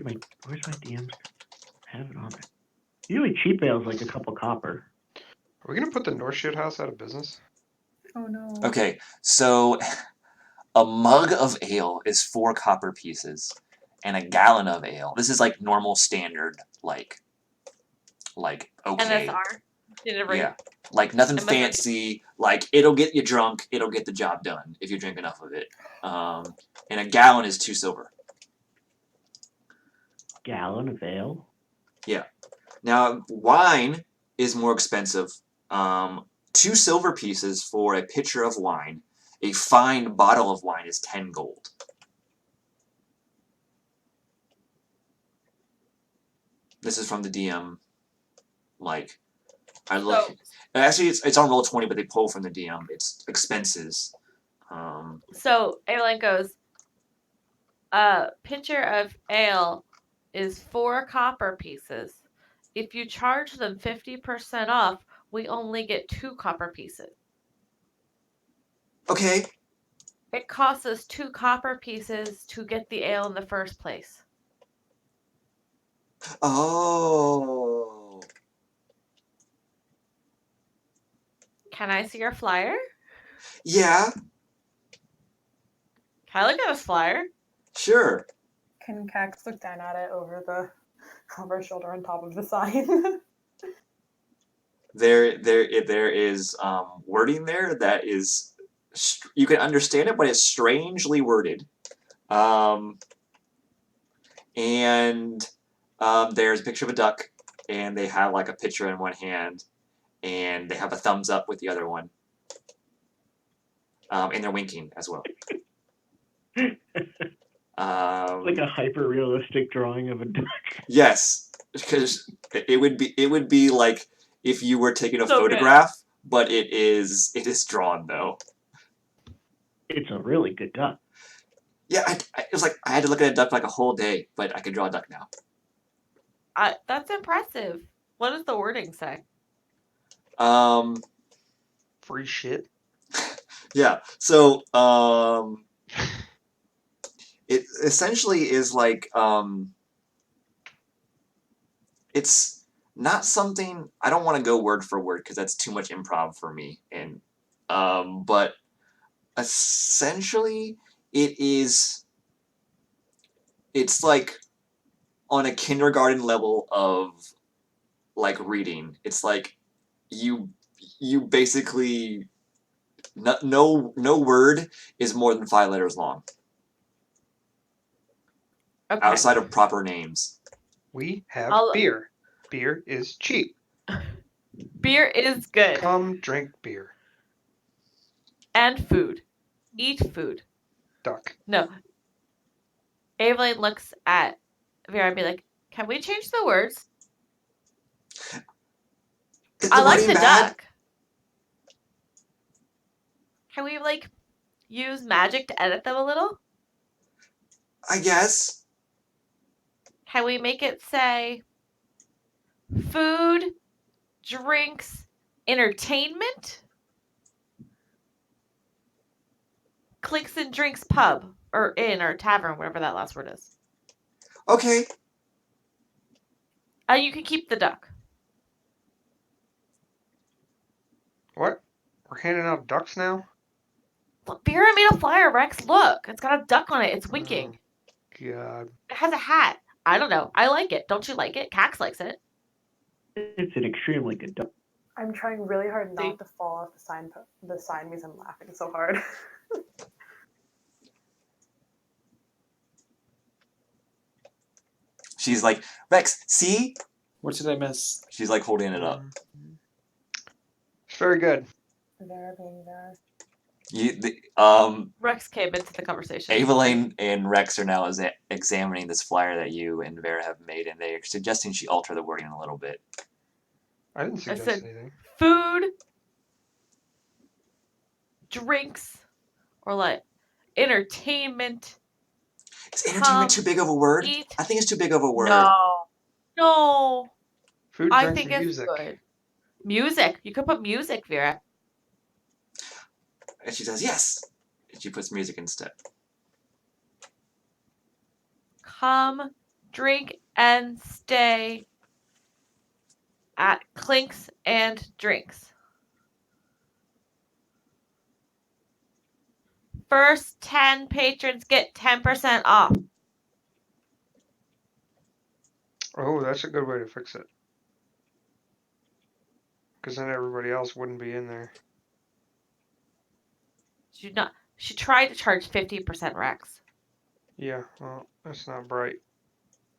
my DMs? I have it on there. Usually cheap ale's like a couple copper. Are we gonna put the North Shit House out of business? Oh no. Okay, so a mug of ale is 4 copper pieces, and a gallon of ale. This is like normal standard, like okay. NSR. Yeah, like nothing fancy. Like it'll get you drunk. It'll get the job done if you drink enough of it. And a gallon is 2 silver. Gallon of ale? Yeah. Now wine is more expensive. 2 silver pieces for a pitcher of wine. A fine bottle of wine is 10 gold. This is from the DM. Like, I look. Actually, it's on Roll20, but they pull from the DM. It's expenses. So Evelyn goes, a pitcher of ale is 4 copper pieces. If you charge them 50% off, we only get 2 copper pieces. Okay. It costs us 2 copper pieces to get the ale in the first place. Oh. Can I see your flyer? Yeah. Can I look at his flyer? Sure. Can Cax look down at it over her shoulder on top of the sign? There is wording there that is you can understand it, but it's strangely worded. And there's a picture of a duck, and they have like a picture in one hand, and they have a thumbs up with the other one. And they're winking as well. Like a hyper realistic drawing of a duck. Yes, because it would be like if you were taking a So photograph, but it is drawn though. It's a really good duck. Yeah, it was like I had to look at a duck for like a whole day, but I can draw a duck now. That's impressive. What does the wording say? Free shit. Yeah. So it essentially is like it's not something I don't want to go word for word because that's too much improv for me. And but essentially it's like on a kindergarten level of like reading. It's like you basically no word is more than 5 letters long Okay. outside of proper names. We have I'll- beer. Beer is cheap. Beer is good. Come drink beer. And food. Eat food. Duck. No. Evelyn looks at Vera and be like, "Can we change the words? Is I like wording the bad? duck. Can we like use magic to edit them a little? I guess. Can we make it say food, drinks, entertainment? Clinks and Drinks Pub or Inn or Tavern, whatever that last word is. Okay. You can keep the duck. What? We're handing out ducks now? Look, Vera made a flyer, Rex. Look, it's got a duck on it. It's winking. God. It has a hat. I don't know. I like it. Don't you like it? Cax likes it. It's an extremely good duck. I'm trying really hard See? not to fall off the sign because I'm laughing so hard. She's like, Rex, see? What did I miss? She's like holding it up. It's very good. There being there. Rex came into the conversation. Evelyn and Rex are now examining this flyer that you and Vera have made, and they're suggesting she alter the wording a little bit. I didn't suggest said- anything. Food, drinks, or like entertainment. Is entertainment too big of a word? Eat. I think it's too big of a word. No. Food, I drinks, think and it's music. good. Music. You could put music, Vera. And she says, yes. And she puts music instead. Come, drink, and stay at Clinks and Drinks. First 10 patrons get 10% off. Oh, that's a good way to fix it. Because then everybody else wouldn't be in there. She tried to charge 50%, Rex. Yeah, well, that's not bright.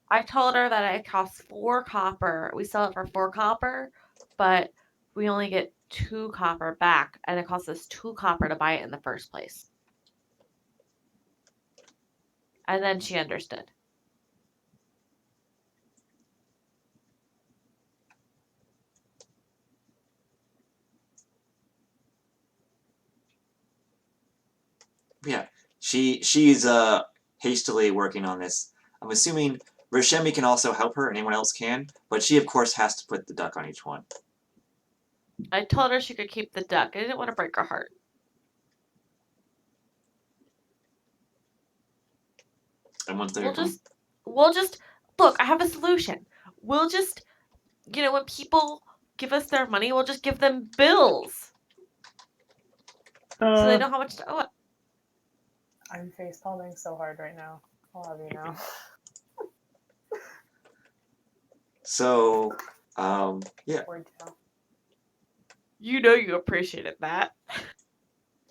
I told her that it costs 4 copper. We sell it for 4 copper, but we only get 2 copper back, and it costs us 2 copper to buy it in the first place. And then she understood. Yeah. She's hastily working on this. I'm assuming Rashemi can also help her, and anyone else can, but she of course has to put the duck on each one. I told her she could keep the duck. I didn't want to break her heart. And once they're We'll just look, I have a solution. We'll just, when people give us their money, we'll just give them bills. So they know how much to owe it. I'm face palming so hard right now. I'll have you know. So, yeah. Word too. You know you appreciated that.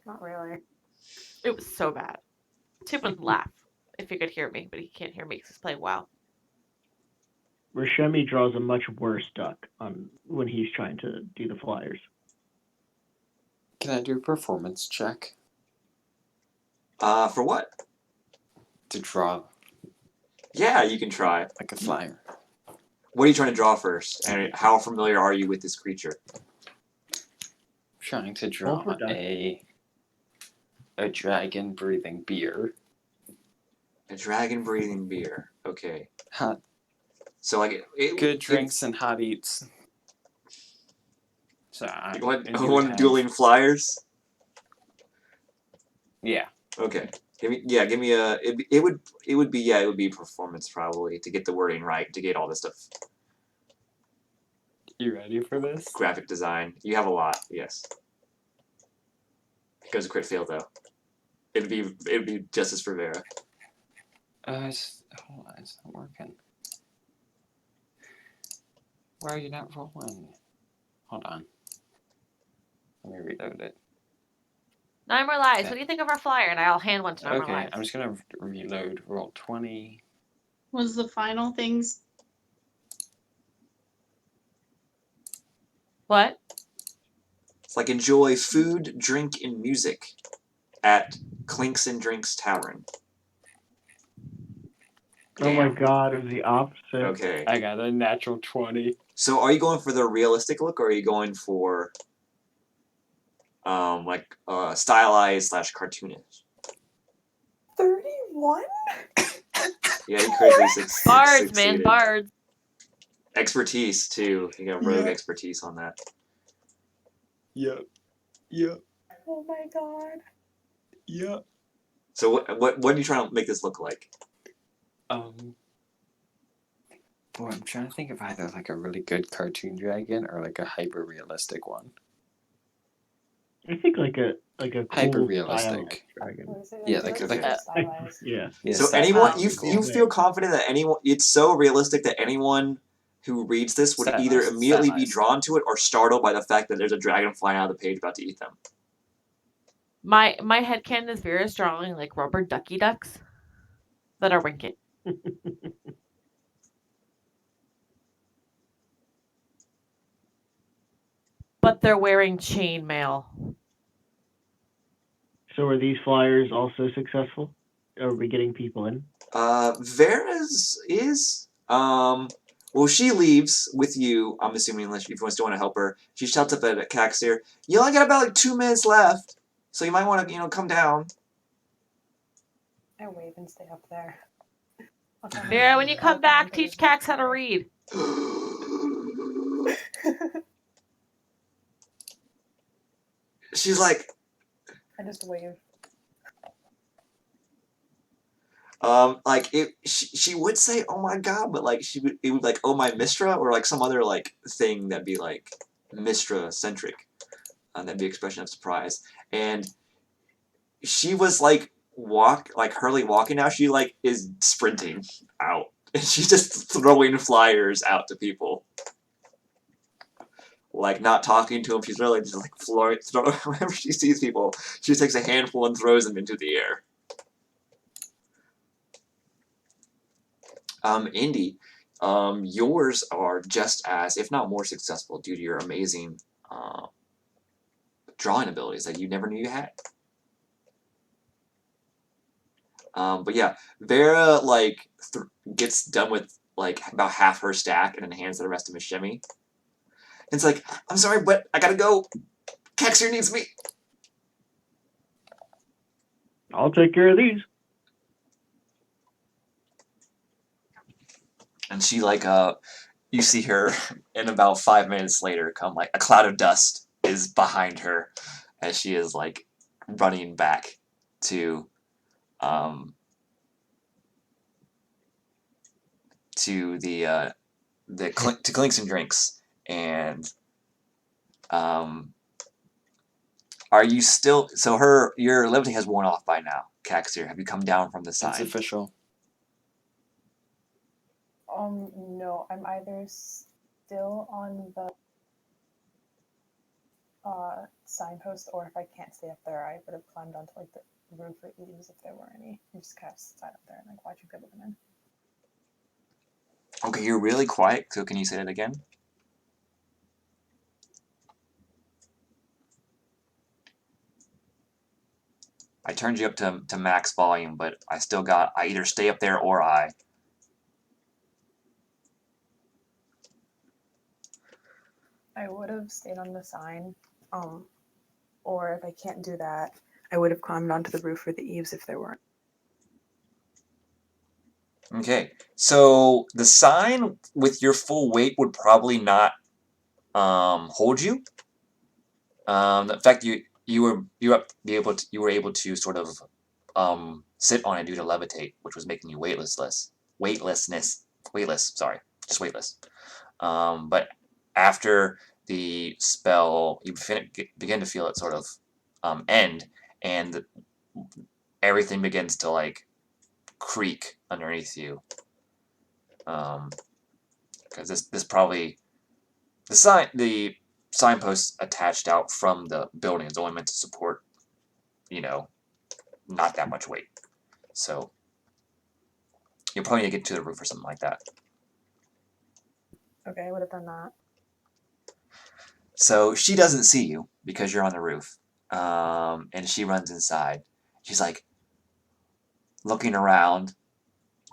Not really. It was so bad. Tim would laugh if he could hear me, but he can't hear me because he's playing WoW. Rashemi draws a much worse duck when he's trying to do the flyers. Can I do a performance check For what? to draw Yeah, you can try. like a flyer? What are you trying to draw first? And how familiar are you with this creature? Trying to draw for duck. a dragon breathing beer. A dragon breathing beer. Okay. Huh. So like Good drinks and hot eats. So I one dueling flyers. Yeah. Okay. Give me a. It would be performance probably to get the wording right, to get all this stuff. You ready for this? Graphic design. You have a lot. Yes. It goes a crit fail though. It'd be justice for Vera. Hold on, it's not working. Why are you not rolling? Hold on. Let me reload it. Nine more lives. Okay. What do you think of our flyer? And I'll hand one to Nine more Okay, lives. I'm just gonna reload. Roll 20. Was the final things? What? It's like enjoy food, drink, and music at Clinks and Drinks Tavern. Oh my god, it was the opposite. Okay. I got a natural 20. So are you going for the realistic look, or are you going for stylized / cartoonish? 31? Yeah, you critically Bards, succeeded. man, bards. Expertise too. You got rogue expertise on that. Yep. Oh my god. Yep. So what are you trying to make this look like? Boy, I'm trying to think of either like a really good cartoon dragon or like a hyper realistic one. I think like a cool Hyper realistic. stylized dragon. What is it? Yeah, Like like stylized. Yeah. Yeah, So style- anyone Wow. you feel confident that anyone, it's so realistic that anyone who reads this would either Stylized, immediately be stylized. drawn to it or startled by the fact that there's a dragon flying out of the page about to eat them. My headcanon is Vera's drawing like rubber ducky ducks that are winking. But they're wearing chainmail. So are these flyers also successful? Are we getting people in? Vera's is well, she leaves with you. I'm assuming, unless if you still want to help her, she shouts up at Caxir. You only got about like 2 minutes left, so you might want to come down. I wave and stay up there. Vera, when you come back, teach Cax how to read. She's like, I just wave. she would say, "Oh my god," but like it would like, "Oh my Mistra," or like some other like thing that'd be like Mistra centric, that'd be expression of surprise. And she was like Hurley walking now. She like is sprinting out, and she's just throwing flyers out to people. Like not talking to them, she's really just like whenever she sees people, she takes a handful and throws them into the air. Indy, yours are just as, if not more successful due to your amazing drawing abilities that you never knew you had. But yeah, Vera like gets done with like about half her stack and then hands the rest of Miss Shimmy. And it's like, I'm sorry, but I gotta go. Caxir needs me. I'll take care of these. And she like you see her and about 5 minutes later come like a cloud of dust is behind her as she is like running back to Clinks and Drinks. And are you still, so your levity has worn off by now, Caxir. Have you come down from the side? It's official. No, I'm either still on the signpost, or if I can't stay up there, I would have climbed onto like the roof or eaves if there were any. I'm just kind of sat up there and like watching people come in. Okay, you're really quiet, so can you say that again? I turned you up to max volume, but I either stay up there or I would have stayed on the sign, or if I can't do that, I would have climbed onto the roof or the eaves if there weren't. Okay, so the sign with your full weight would probably not hold you. In fact, you were able to sort of sit on it due to levitate, which was making you weightless. Sorry, just weightless. But after the spell, you begin to feel it sort of end, and everything begins to like creak underneath you. Because this probably the signpost attached out from the building is only meant to support, not that much weight. So you'll probably need to get to the roof or something like that. Okay, I would have done that. So she doesn't see you because you're on the roof, and she runs inside. She's like looking around,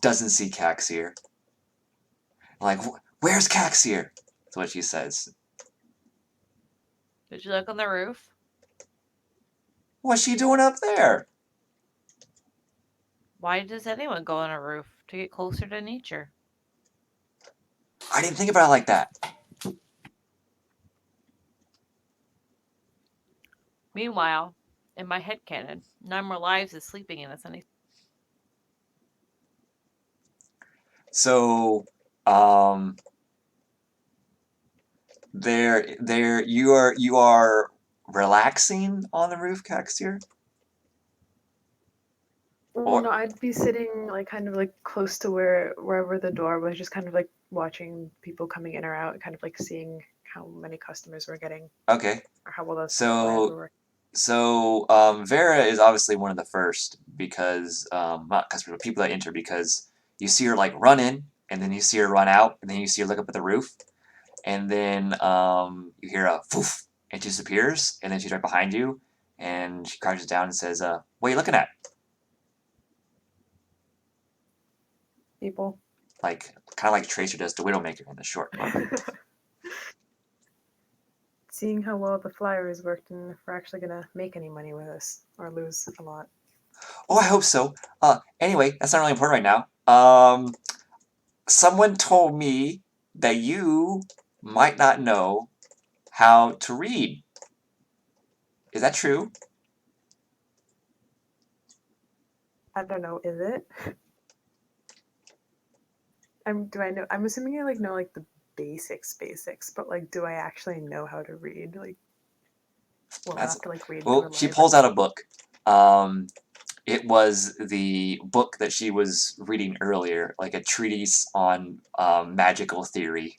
doesn't see Caxier. Like, where's Caxier? That's what she says. Did you look on the roof? What's she doing up there? Why does anyone go on a roof? To get closer to nature. I didn't think about it like that. Meanwhile, in my headcanon, 9 More Lives is sleeping in a sunny. So, you are relaxing on the roof, Caxier? Well, no, I'd be sitting like kind of like close to wherever the door was, just kind of like watching people coming in or out, kind of like seeing how many customers we're getting. Okay. Or how well those So Vera is obviously one of the first because not customers, but people that enter, because you see her like run in, and then you see her run out, and then you see her look up at the roof, and then you hear a poof, and she disappears, and then she's right behind you, and she crouches down and says, "What are you looking at?" People. Like kind of like Tracer does to Widowmaker in the short. Seeing how well the flyers worked and if we're actually gonna make any money with this or lose a lot. Oh, I hope so. Anyway, that's not really important right now. Someone told me that you might not know how to read. Is that true? I don't know, is it? Do I know? I'm assuming I like know like the basics, but like, do I actually know how to read? Like, well, I have to like read. Well, she pulls out a book. It was the book that she was reading earlier, like a treatise on magical theory,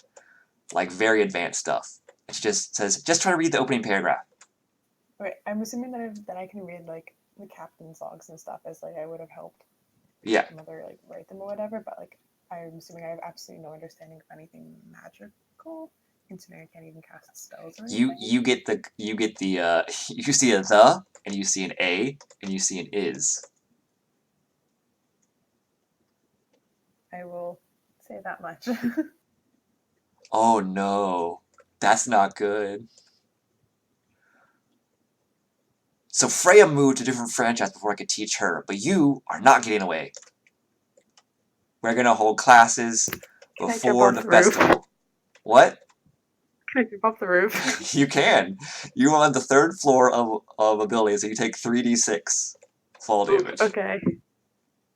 like very advanced stuff. And she just says, just try to read the opening paragraph. Right, I'm assuming that I can read like the captain's logs and stuff, as like I would have helped. Yeah. My mother like write them or whatever, but like I'm assuming I have absolutely no understanding of anything magical, considering I can't even cast spells or anything. You get the you see a the, and you see an a, and you see an is. I will say that much. Oh no, that's not good. So Freya moved to a different franchise before I could teach her, but you are not getting away. We're gonna hold classes before the festival. What? Can I jump off the roof? You can. You are on the 3rd floor of ability, so you take 3d6 fall damage. Okay.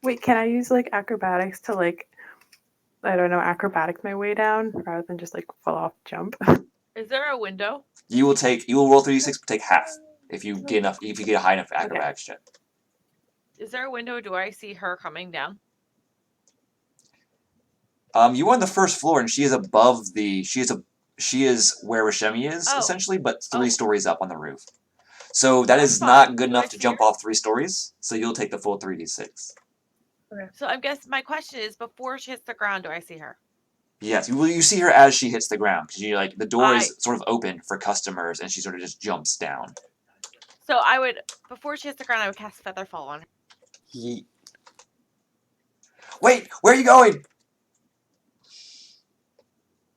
Wait, can I use like acrobatics to like, I don't know, acrobatic my way down rather than just like fall off jump? Is there a window? You will roll 3d6, but take half if you get a high enough acrobatics check. Is there a window? Do I see her coming down? You are on the 1st floor, and she is above the. She is where Rashemi is essentially, but 3 stories up on the roof. So that is not good enough to jump off 3 stories. So you'll take the full 3d6. Okay. So I guess my question is, before she hits the ground, do I see her? Yes, you see her as she hits the ground, because the door is sort of open for customers, and she sort of just jumps down. So before she hits the ground, I would cast Featherfall on her. Yeet. Wait, where are you going?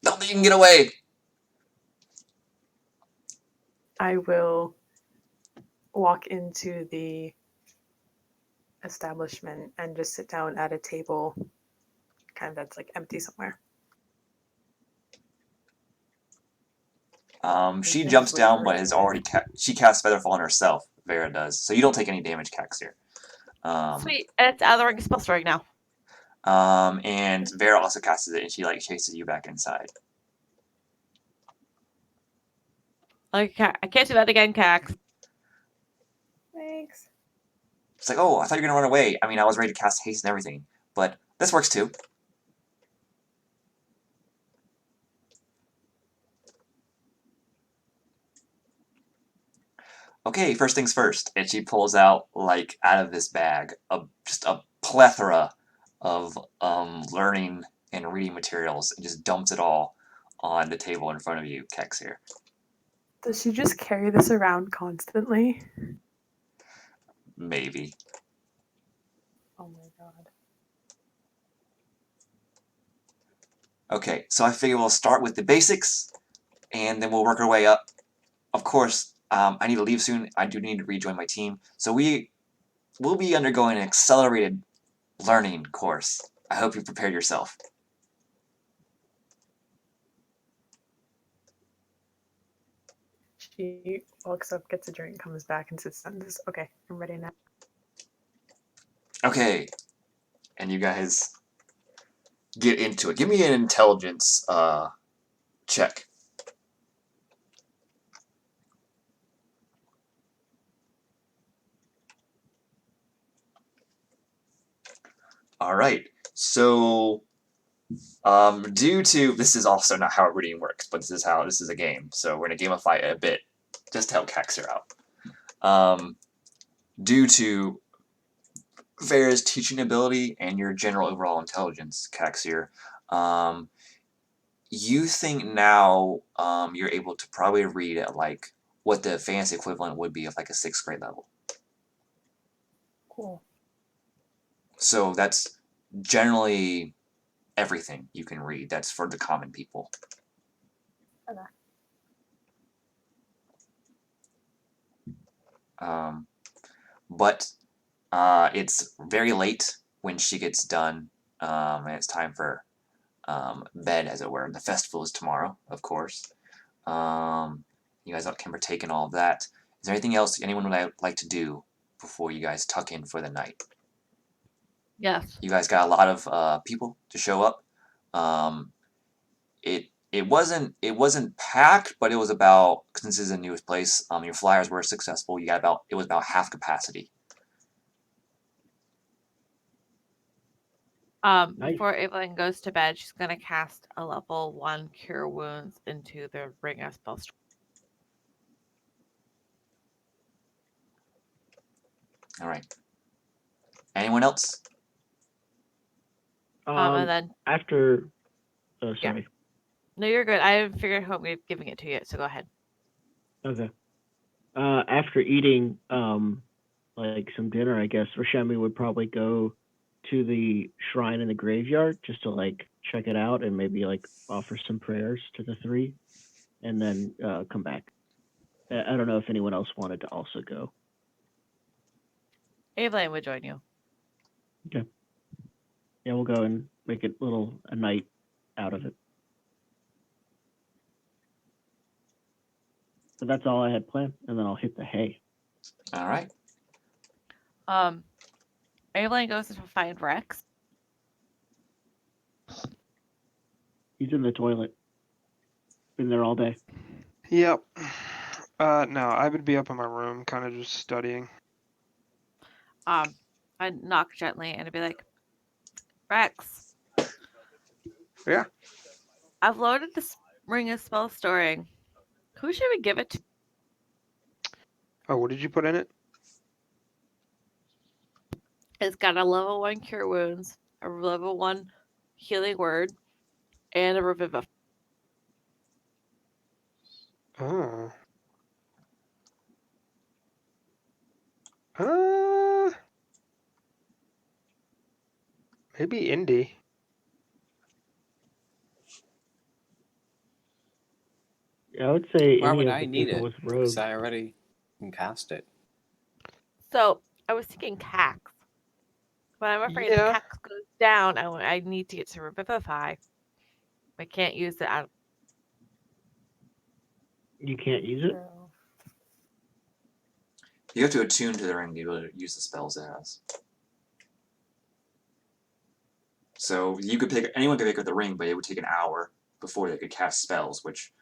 Don't think you can get away. I will walk into the establishment and just sit down at a table kind that's like empty somewhere. She It's jumps down, wavering. but has already she casts Featherfall on herself. Vera does, so you don't take any damage, Caxir. Sweet, and it's out of the ring of spell storing now. And Vera also casts it, and she like chases you back inside. I can't do that again, Cax. Thanks. It's like, oh, I thought you were gonna run away. I mean, I was ready to cast haste and everything, but this works too. Okay, first things first. And she pulls out, like, out of this bag, just a plethora of learning and reading materials, and just dumps it all on the table in front of you, Caxir. Does she just carry this around constantly? Maybe. Oh my god. Okay, so I figure we'll start with the basics, and then we'll work our way up. Of course, I need to leave soon. I do need to rejoin my team. So we'll be undergoing an accelerated learning course. I hope you prepared yourself. She walks up, gets a drink, comes back, and sits down. Says, okay, I'm ready now. Okay, and you guys get into it. Give me an intelligence check. All right. So, due to this is also not how reading works, but this is a game. So we're gonna gamify it a bit, just to help Caxir out. Due to Vera's teaching ability and your general overall intelligence, Caxir, you think now you're able to probably read at like what the fantasy equivalent would be of like a 6th grade level. Cool. So that's generally everything you can read. That's for the common people. Okay. But it's very late when she gets done, and it's time for bed, as it were. The festival is tomorrow, of course. You guys can partake in all of that. Is there anything else anyone would like to do before you guys tuck in for the night? Yes. You guys got a lot of people to show up. It wasn't packed, but it was about, since this is the newest place, your flyers were successful. It was about half capacity. Nice. Before Evelyn goes to bed, she's gonna cast a level 1 Cure Wounds into the ring of spell storing. All right. Anyone else? And then After, Yeah. sorry. no, you're good. I haven't figured out how I'm giving it to you yet, so go ahead. Okay. After eating, like some dinner, I guess Rashemi would probably go to the shrine in the graveyard just to like check it out and maybe like offer some prayers to the 3, and then come back. I don't know if anyone else wanted to also go. Evelyn would join you. Okay. Yeah, we'll go and make it a night out of it. So that's all I had planned, and then I'll hit the hay. All right. Evelyn goes to find Rex. He's in the toilet. Been there all day. Yep. No, I would be up in my room, kind of just studying. I'd knock gently and I'd be like, Rex. Yeah. I've loaded this ring of spell storing. Who should we give it to? Oh, what did you put in it? It's got a level 1 Cure Wounds, a level 1 Healing Word, and a Revivify. Oh. Maybe Indy. Yeah, I would say Why any would of I the need people it? with Because rogues. I already can cast it. So I was thinking Cax. But I'm afraid Yeah. if Cax goes down, I need to get to Revivify. I can't use it. You can't use it? True. You have to attune to the ring to be able to use the spells it has. So you could pick anyone could pick up the ring, but it would take an hour before they could cast spells, which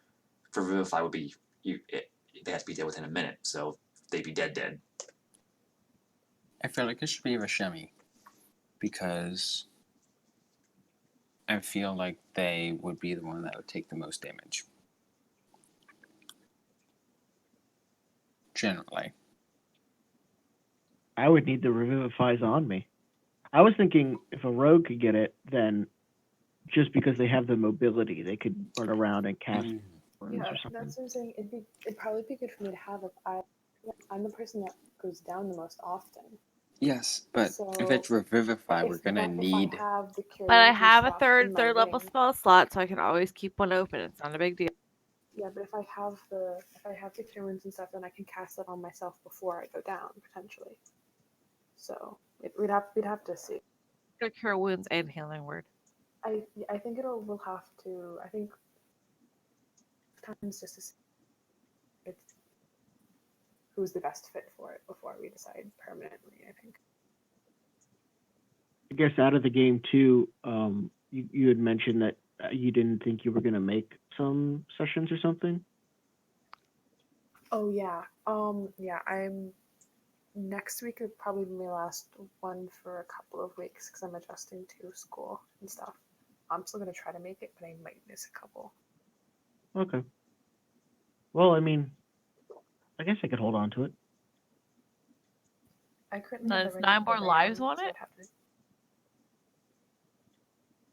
for Revivify would be they have to be dead within a minute, so they'd be dead. I feel like it should be Rashemi because I feel like they would be the one that would take the most damage. Generally. I would need the Revivifies on me. I was thinking if a rogue could get it, then just because they have the mobility, they could run around and cast runes Yeah, or something. that's what I'm saying. It'd probably be good for me to have if I'm the person that goes down the most often. Yes, but So, if it's Revivify, we're gonna need. If I have the cure But I wounds and have a stuff third in my level ring- spell slot, so I can always keep one open. It's not a big deal. Yeah, but if I have the cure wounds and stuff, then I can cast that on myself before I go down potentially. So we'd have to see. Cure wounds and healing word. I think we'll have to. I think times just to see it's who's the best fit for it before we decide permanently. I think. I guess out of the game too, you had mentioned that you didn't think you were going to make some sessions or something. Oh yeah. Yeah. I'm. Next week would probably be my last one for a couple of weeks because I'm adjusting to school and stuff. I'm still gonna try to make it, but I might miss a couple. Okay. Well, I mean, I guess I could hold on to it. I currently There's have the 9 more ring, lives so on it? I'd have to-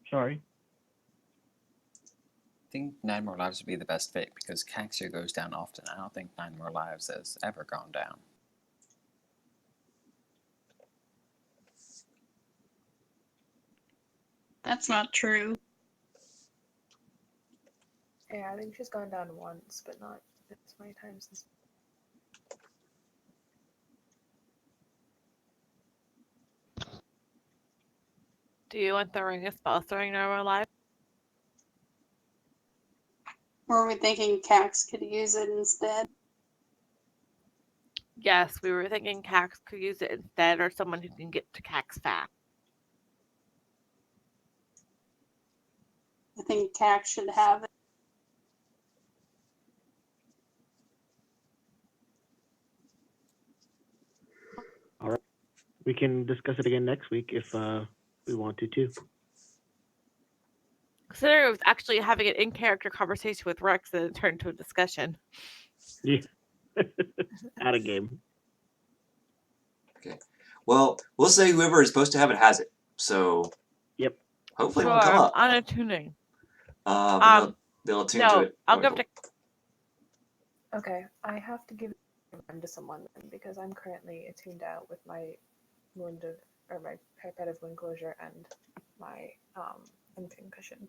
Sorry. I think 9 more lives would be the best fit because Caxia goes down often. I don't think 9 more lives has ever gone down. That's not true. Yeah, I think she's gone down once, but not as many times as. Do you want the ring of spell throwing over life? Were we thinking Cax could use it instead? Yes, we were thinking Cax could use it instead, or someone who can get to Cax fast. I think Cax should have it. All right. We can discuss it again next week if we want to too. Consider it was actually having an in-character conversation with Rex and it turned to a discussion. Yeah. Out of game. Okay. Well, we'll say whoever is supposed to have it has it. So. Yep. Hopefully Sure, it won't come up. on attuning. They'll attune No, to it. I'll give it Okay, I have to give it to someone then because I'm currently attuned out with my my parapet of wound closure and my infant cushion.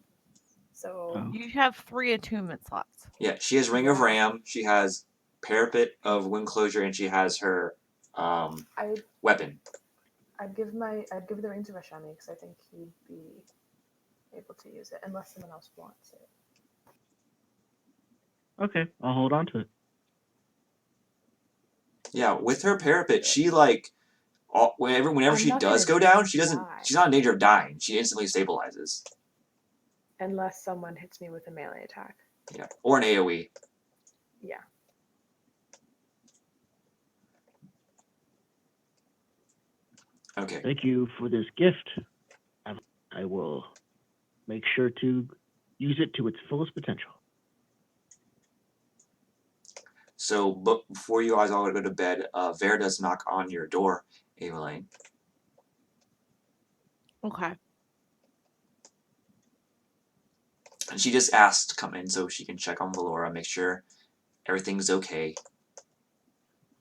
So Oh. You have 3 attunement slots. Yeah, she has Ring of Ram. She has Parapet of Wind Closure, and she has her weapon. I'd give the ring to Vashami because I think he'd be able to use it unless someone else wants it. Okay, I'll hold on to it. Yeah, with her Parapet, she like whenever she does go down, she doesn't. She's not in danger of dying. She instantly stabilizes. Unless someone hits me with a melee attack. Yeah, or an AOE. Yeah. Okay. Thank you for this gift. I will make sure to use it to its fullest potential. So, but before you guys all go to bed, Vera does knock on your door, Evelyn. Okay. And she just asked to come in so she can check on Valora, make sure everything's okay.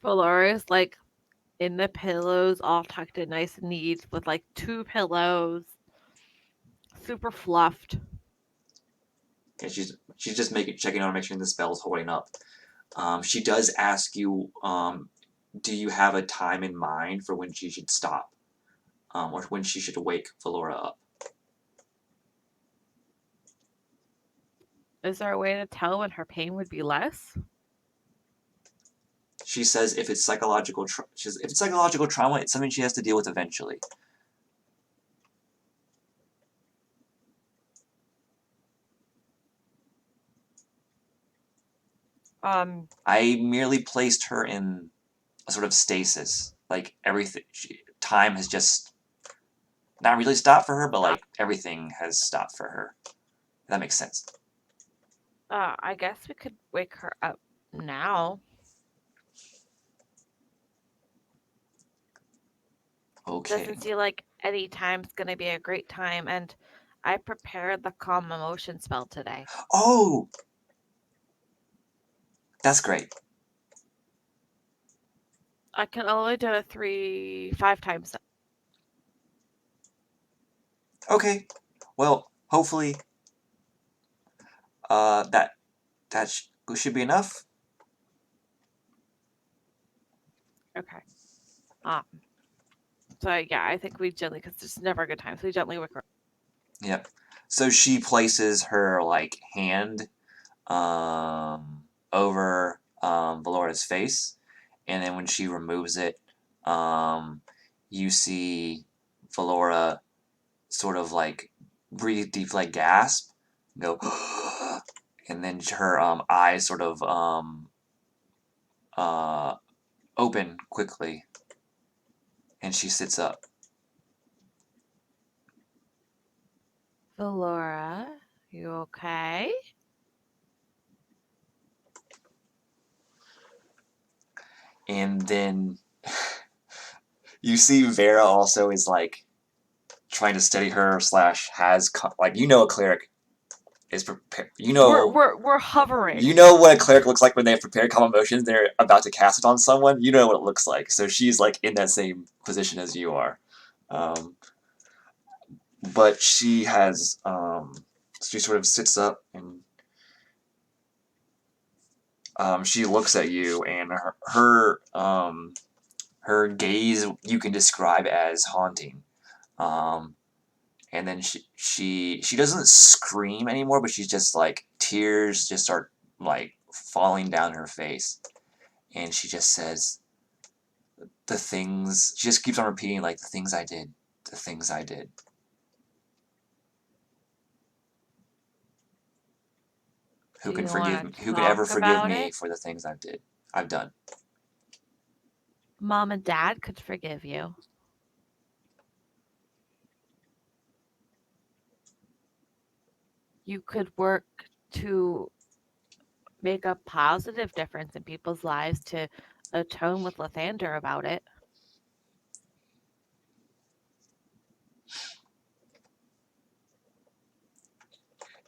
Valora's like in the pillows, all tucked in nice and neat, with like 2 pillows, super fluffed. And she's just checking on, making sure the spell's holding up. She does ask you, do you have a time in mind for when she should stop? or when she should wake Valora up. Is there a way to tell when her pain would be less? She says if it's psychological trauma, it's something she has to deal with eventually. I merely placed her in a sort of stasis. Like everything, time has just not really stopped for her, but like everything has stopped for her. If that makes sense. I guess we could wake her up now. Okay. Doesn't seem like any time's gonna be a great time, and I prepared the calm emotion spell today. Oh! That's great. I can only do it 5 times. Okay. Well, hopefully, that should be enough. Okay. So yeah, I think we gently, because there's never a good time, so we gently wake her up. Yep. So she places her like hand over Valora's face, and then when she removes it, you see Valora sort of like breathe deep, like gasp, go, and then her eyes sort of open quickly, and she sits up. Valora, you okay? And then you see Vera also is like trying to steady her / has like a cleric is prepared. We're hovering. You know what a cleric looks like when they have prepared calm emotions. They're about to cast it on someone. You know what it looks like. So she's like in that same position as you are, but she has she sort of sits up and she looks at you, and her gaze you can describe as haunting. And then she doesn't scream anymore, but she's just like tears just start like falling down her face, and she just says the things. She just keeps on repeating like the things I did, the things I did. Who can forgive me? Who could ever forgive me for the things I've done? Mom and Dad could forgive you. You could work to make a positive difference in people's lives to atone with Lathander about it.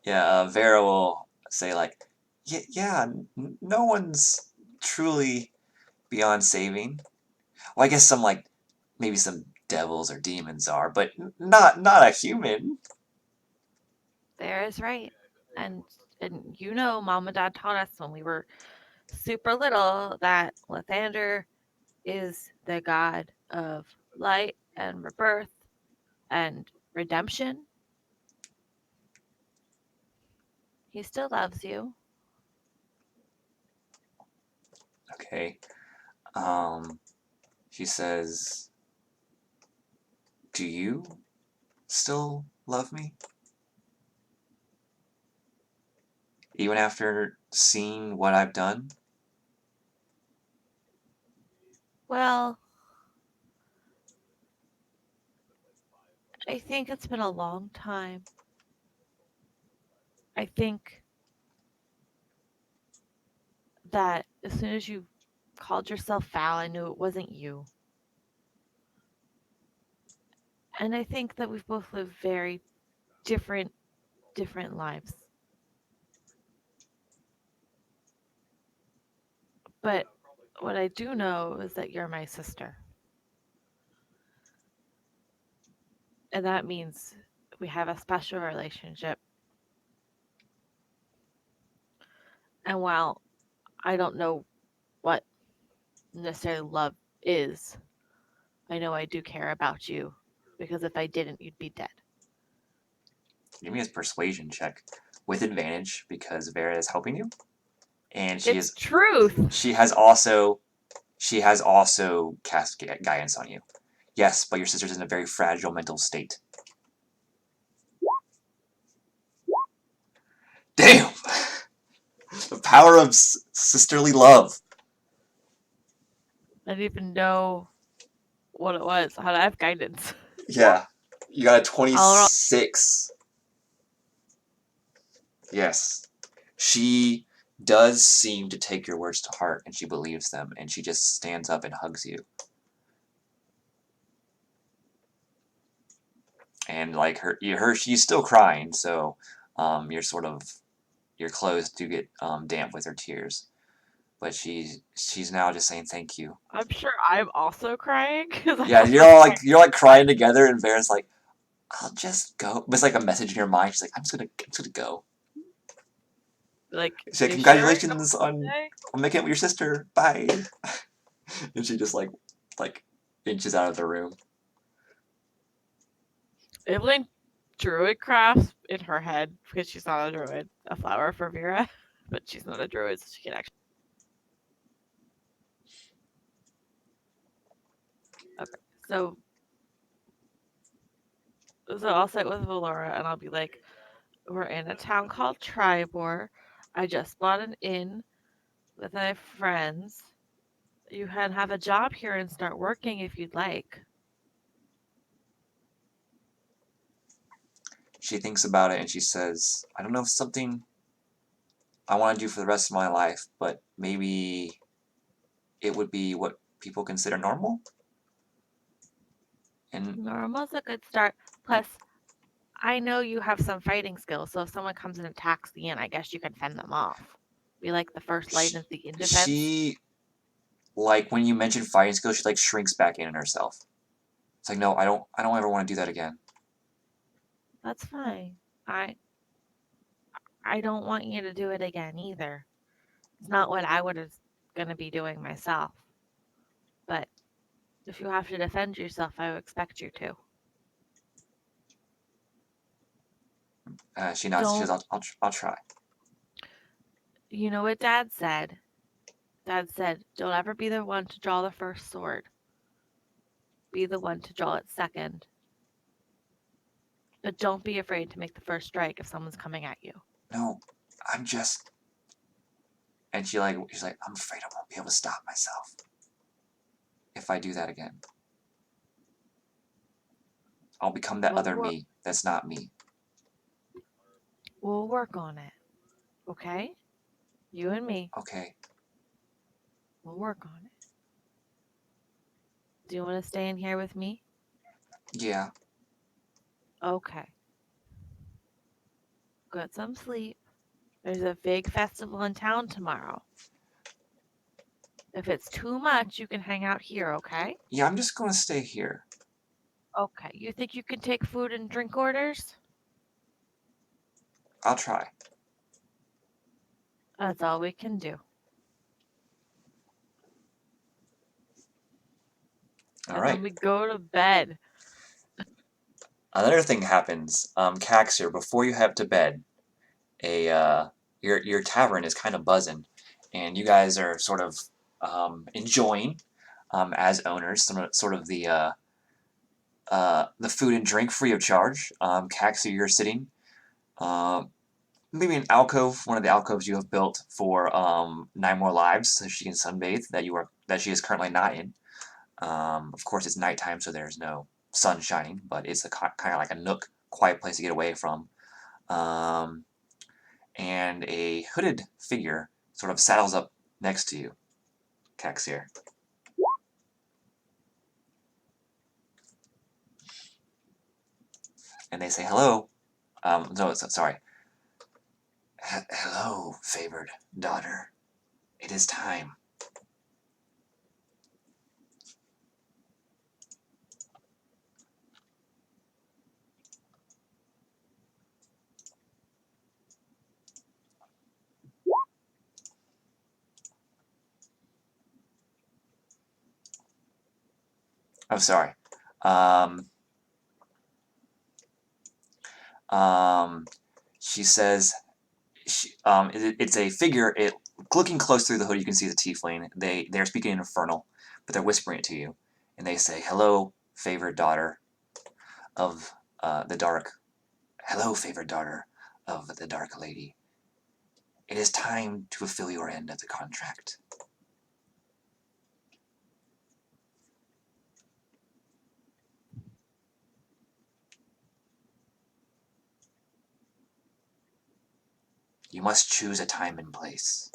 Yeah, Vera will say like, yeah, no one's truly beyond saving. Well, I guess some like maybe some devils or demons are, but not a human. There is right. And Mom and Dad taught us when we were super little that Lathander is the god of light and rebirth and redemption. He still loves you. Okay. She says, "Do you still love me? Even after seeing what I've done?" Well, I think it's been a long time. I think that as soon as you called yourself Val, I knew it wasn't you. And I think that we've both lived very different lives. But what I do know is that you're my sister. And that means we have a special relationship. And while I don't know what necessarily love is, I know I do care about you Because if I didn't, you'd be dead. Give me a persuasion check with advantage because Vera is helping you, and she It's truth. She has also cast guidance on you. Yes, but your sister's in a very fragile mental state. Damn! The power of sisterly love. I didn't even know what it was. How do I have guidance? Yeah. You got a 26. Yes. She does seem to take your words to heart, and she believes them, and she just stands up and hugs you. And like she's still crying, so your clothes do get damp with her tears. But she's now just saying thank you. I'm sure I'm also crying. Yeah, you're like crying together, and Vera's like, I'll just go. But it's like a message in your mind. She's like, I'm just gonna go. Like, she's like, congratulations on making it with your sister. Bye. And she just like inches out of the room. Evelyn druid crafts in her head because she's not a druid. A flower for Vera, but she's not a druid, so she can actually. Okay, so I'll sit with Valora and I'll be like, we're in a town called Tribor. I just bought an inn with my friends. You can have a job here and start working if you'd like. She thinks about it and she says, I don't know if it's something I want to do for the rest of my life, but maybe it would be what people consider normal. And normal's a good start. Plus, I know you have some fighting skills, so if someone comes and attacks the inn, I guess you can fend them off. Be like the first light in the inn defense. She, like, when you mention fighting skills, she like shrinks back in herself. It's like, no, I don't ever want to do that again. That's fine. I don't want you to do it again either. It's not what I was gonna be doing myself. But if you have to defend yourself, I would expect you to. She nods. She says, I'll try. You know what Dad said? Dad said, don't ever be the one to draw the first sword. Be the one to draw it second. But don't be afraid to make the first strike if someone's coming at you. No, I'm just... And she's like, I'm afraid I won't be able to stop myself if I do that again. I'll become that other me. That's not me. We'll work on it. Okay? You and me. Okay. We'll work on it. Do you want to stay in here with me? Yeah. Okay. Get some sleep. There's a big festival in town tomorrow. If it's too much, you can hang out here, okay? Yeah, I'm just going to stay here. Okay. You think you can take food and drink orders? I'll try. That's all we can do. All right. Then we go to bed. Another thing happens, Caxer, before you head to bed, your tavern is kind of buzzing, and you guys are sort of enjoying, as owners, sort of the food and drink free of charge. Caxer, you're sitting, maybe an alcove, one of the alcoves you have built for 9 more lives, so she can sunbathe that she is currently not in. Of course, it's nighttime, so there's no sun shining, but it's a kind of like a nook, quiet place to get away from. And a hooded figure sort of saddles up next to you, Caxir. And they say, hello. No, sorry. Hello, favored daughter. It is time. I'm sorry. She says, it's a figure. Looking close through the hood, you can see the tiefling. They're speaking in Infernal, but they're whispering it to you, and they say, "Hello, favored daughter of the dark. Hello, favored daughter of the Dark Lady. It is time to fulfill your end of the contract." You must choose a time and place.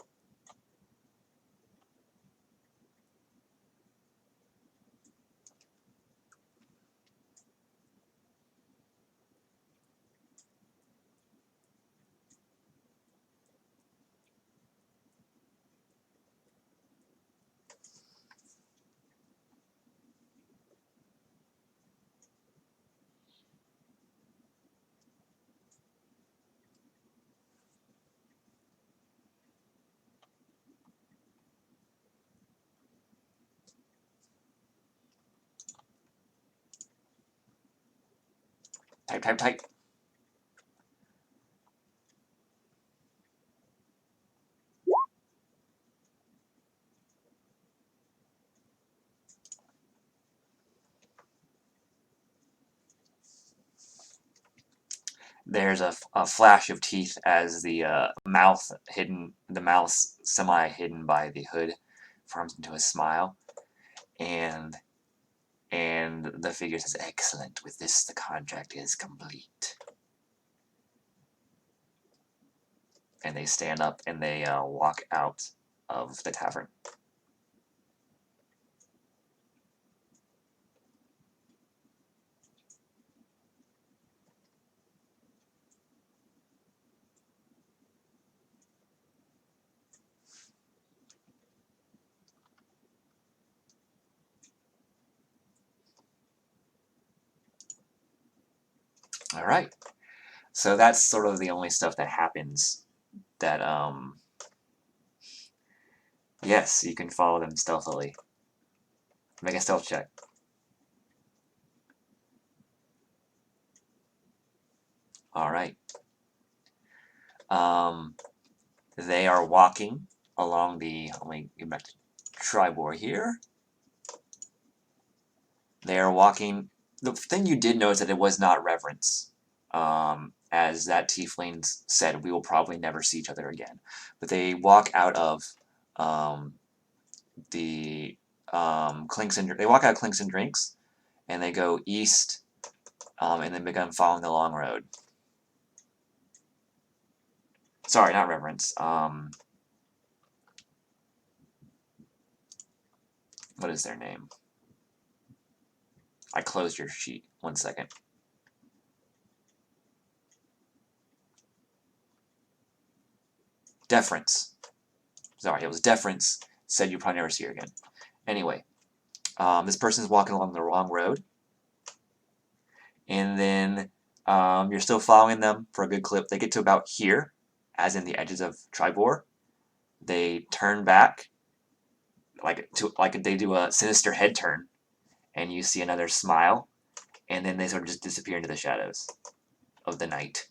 Type. There's a flash of teeth as the mouth semi hidden by the hood forms into a smile, and the figure says, "Excellent. With this, the contract is complete." And they stand up and they walk out of the tavern. All right. So that's sort of the only stuff that happens. That yes, you can follow them stealthily. Make a stealth check. All right. They are walking along the. Let me get back to Tribor here. They are walking. The thing you did know is that it was not reverence. As that tiefling said, we will probably never see each other again. But they walk out of the Clinks and they walk out of Clinks and Drinks, and they go east, and then begin following the long road. Sorry, not reverence. What is their name? I closed your sheet. 1 second. Deference. Sorry, it was Deference. Said you'd probably never see her again. Anyway, this person is walking along the wrong road. And then you're still following them for a good clip. They get to about here, as in the edges of Tribor. They turn back, like they do a sinister head turn, and you see another smile, and then they sort of just disappear into the shadows of the night.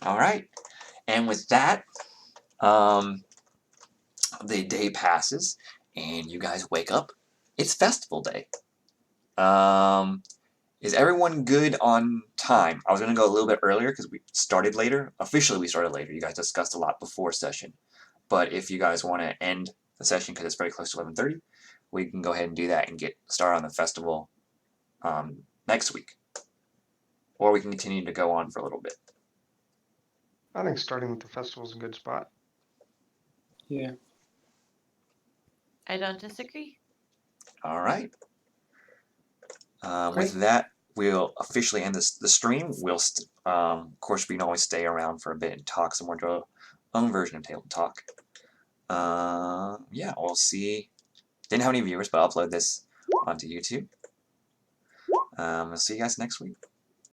All right, and with that, the day passes, and you guys wake up. It's festival day. Is everyone good on time? I was going to go a little bit earlier because we started later. Officially, we started later. You guys discussed a lot before session. But if you guys want to end the session because it's very close to 11:30, we can go ahead and do that and get started on the festival next week. Or we can continue to go on for a little bit. I think starting with the festival is a good spot. Yeah. I don't disagree. All right. With that, we'll officially end the stream. We'll, of course, we can always stay around for a bit and talk some more to our own version of Table Talk. Yeah, we'll see Didn't have any viewers, but I'll upload this onto YouTube. We'll see you guys next week.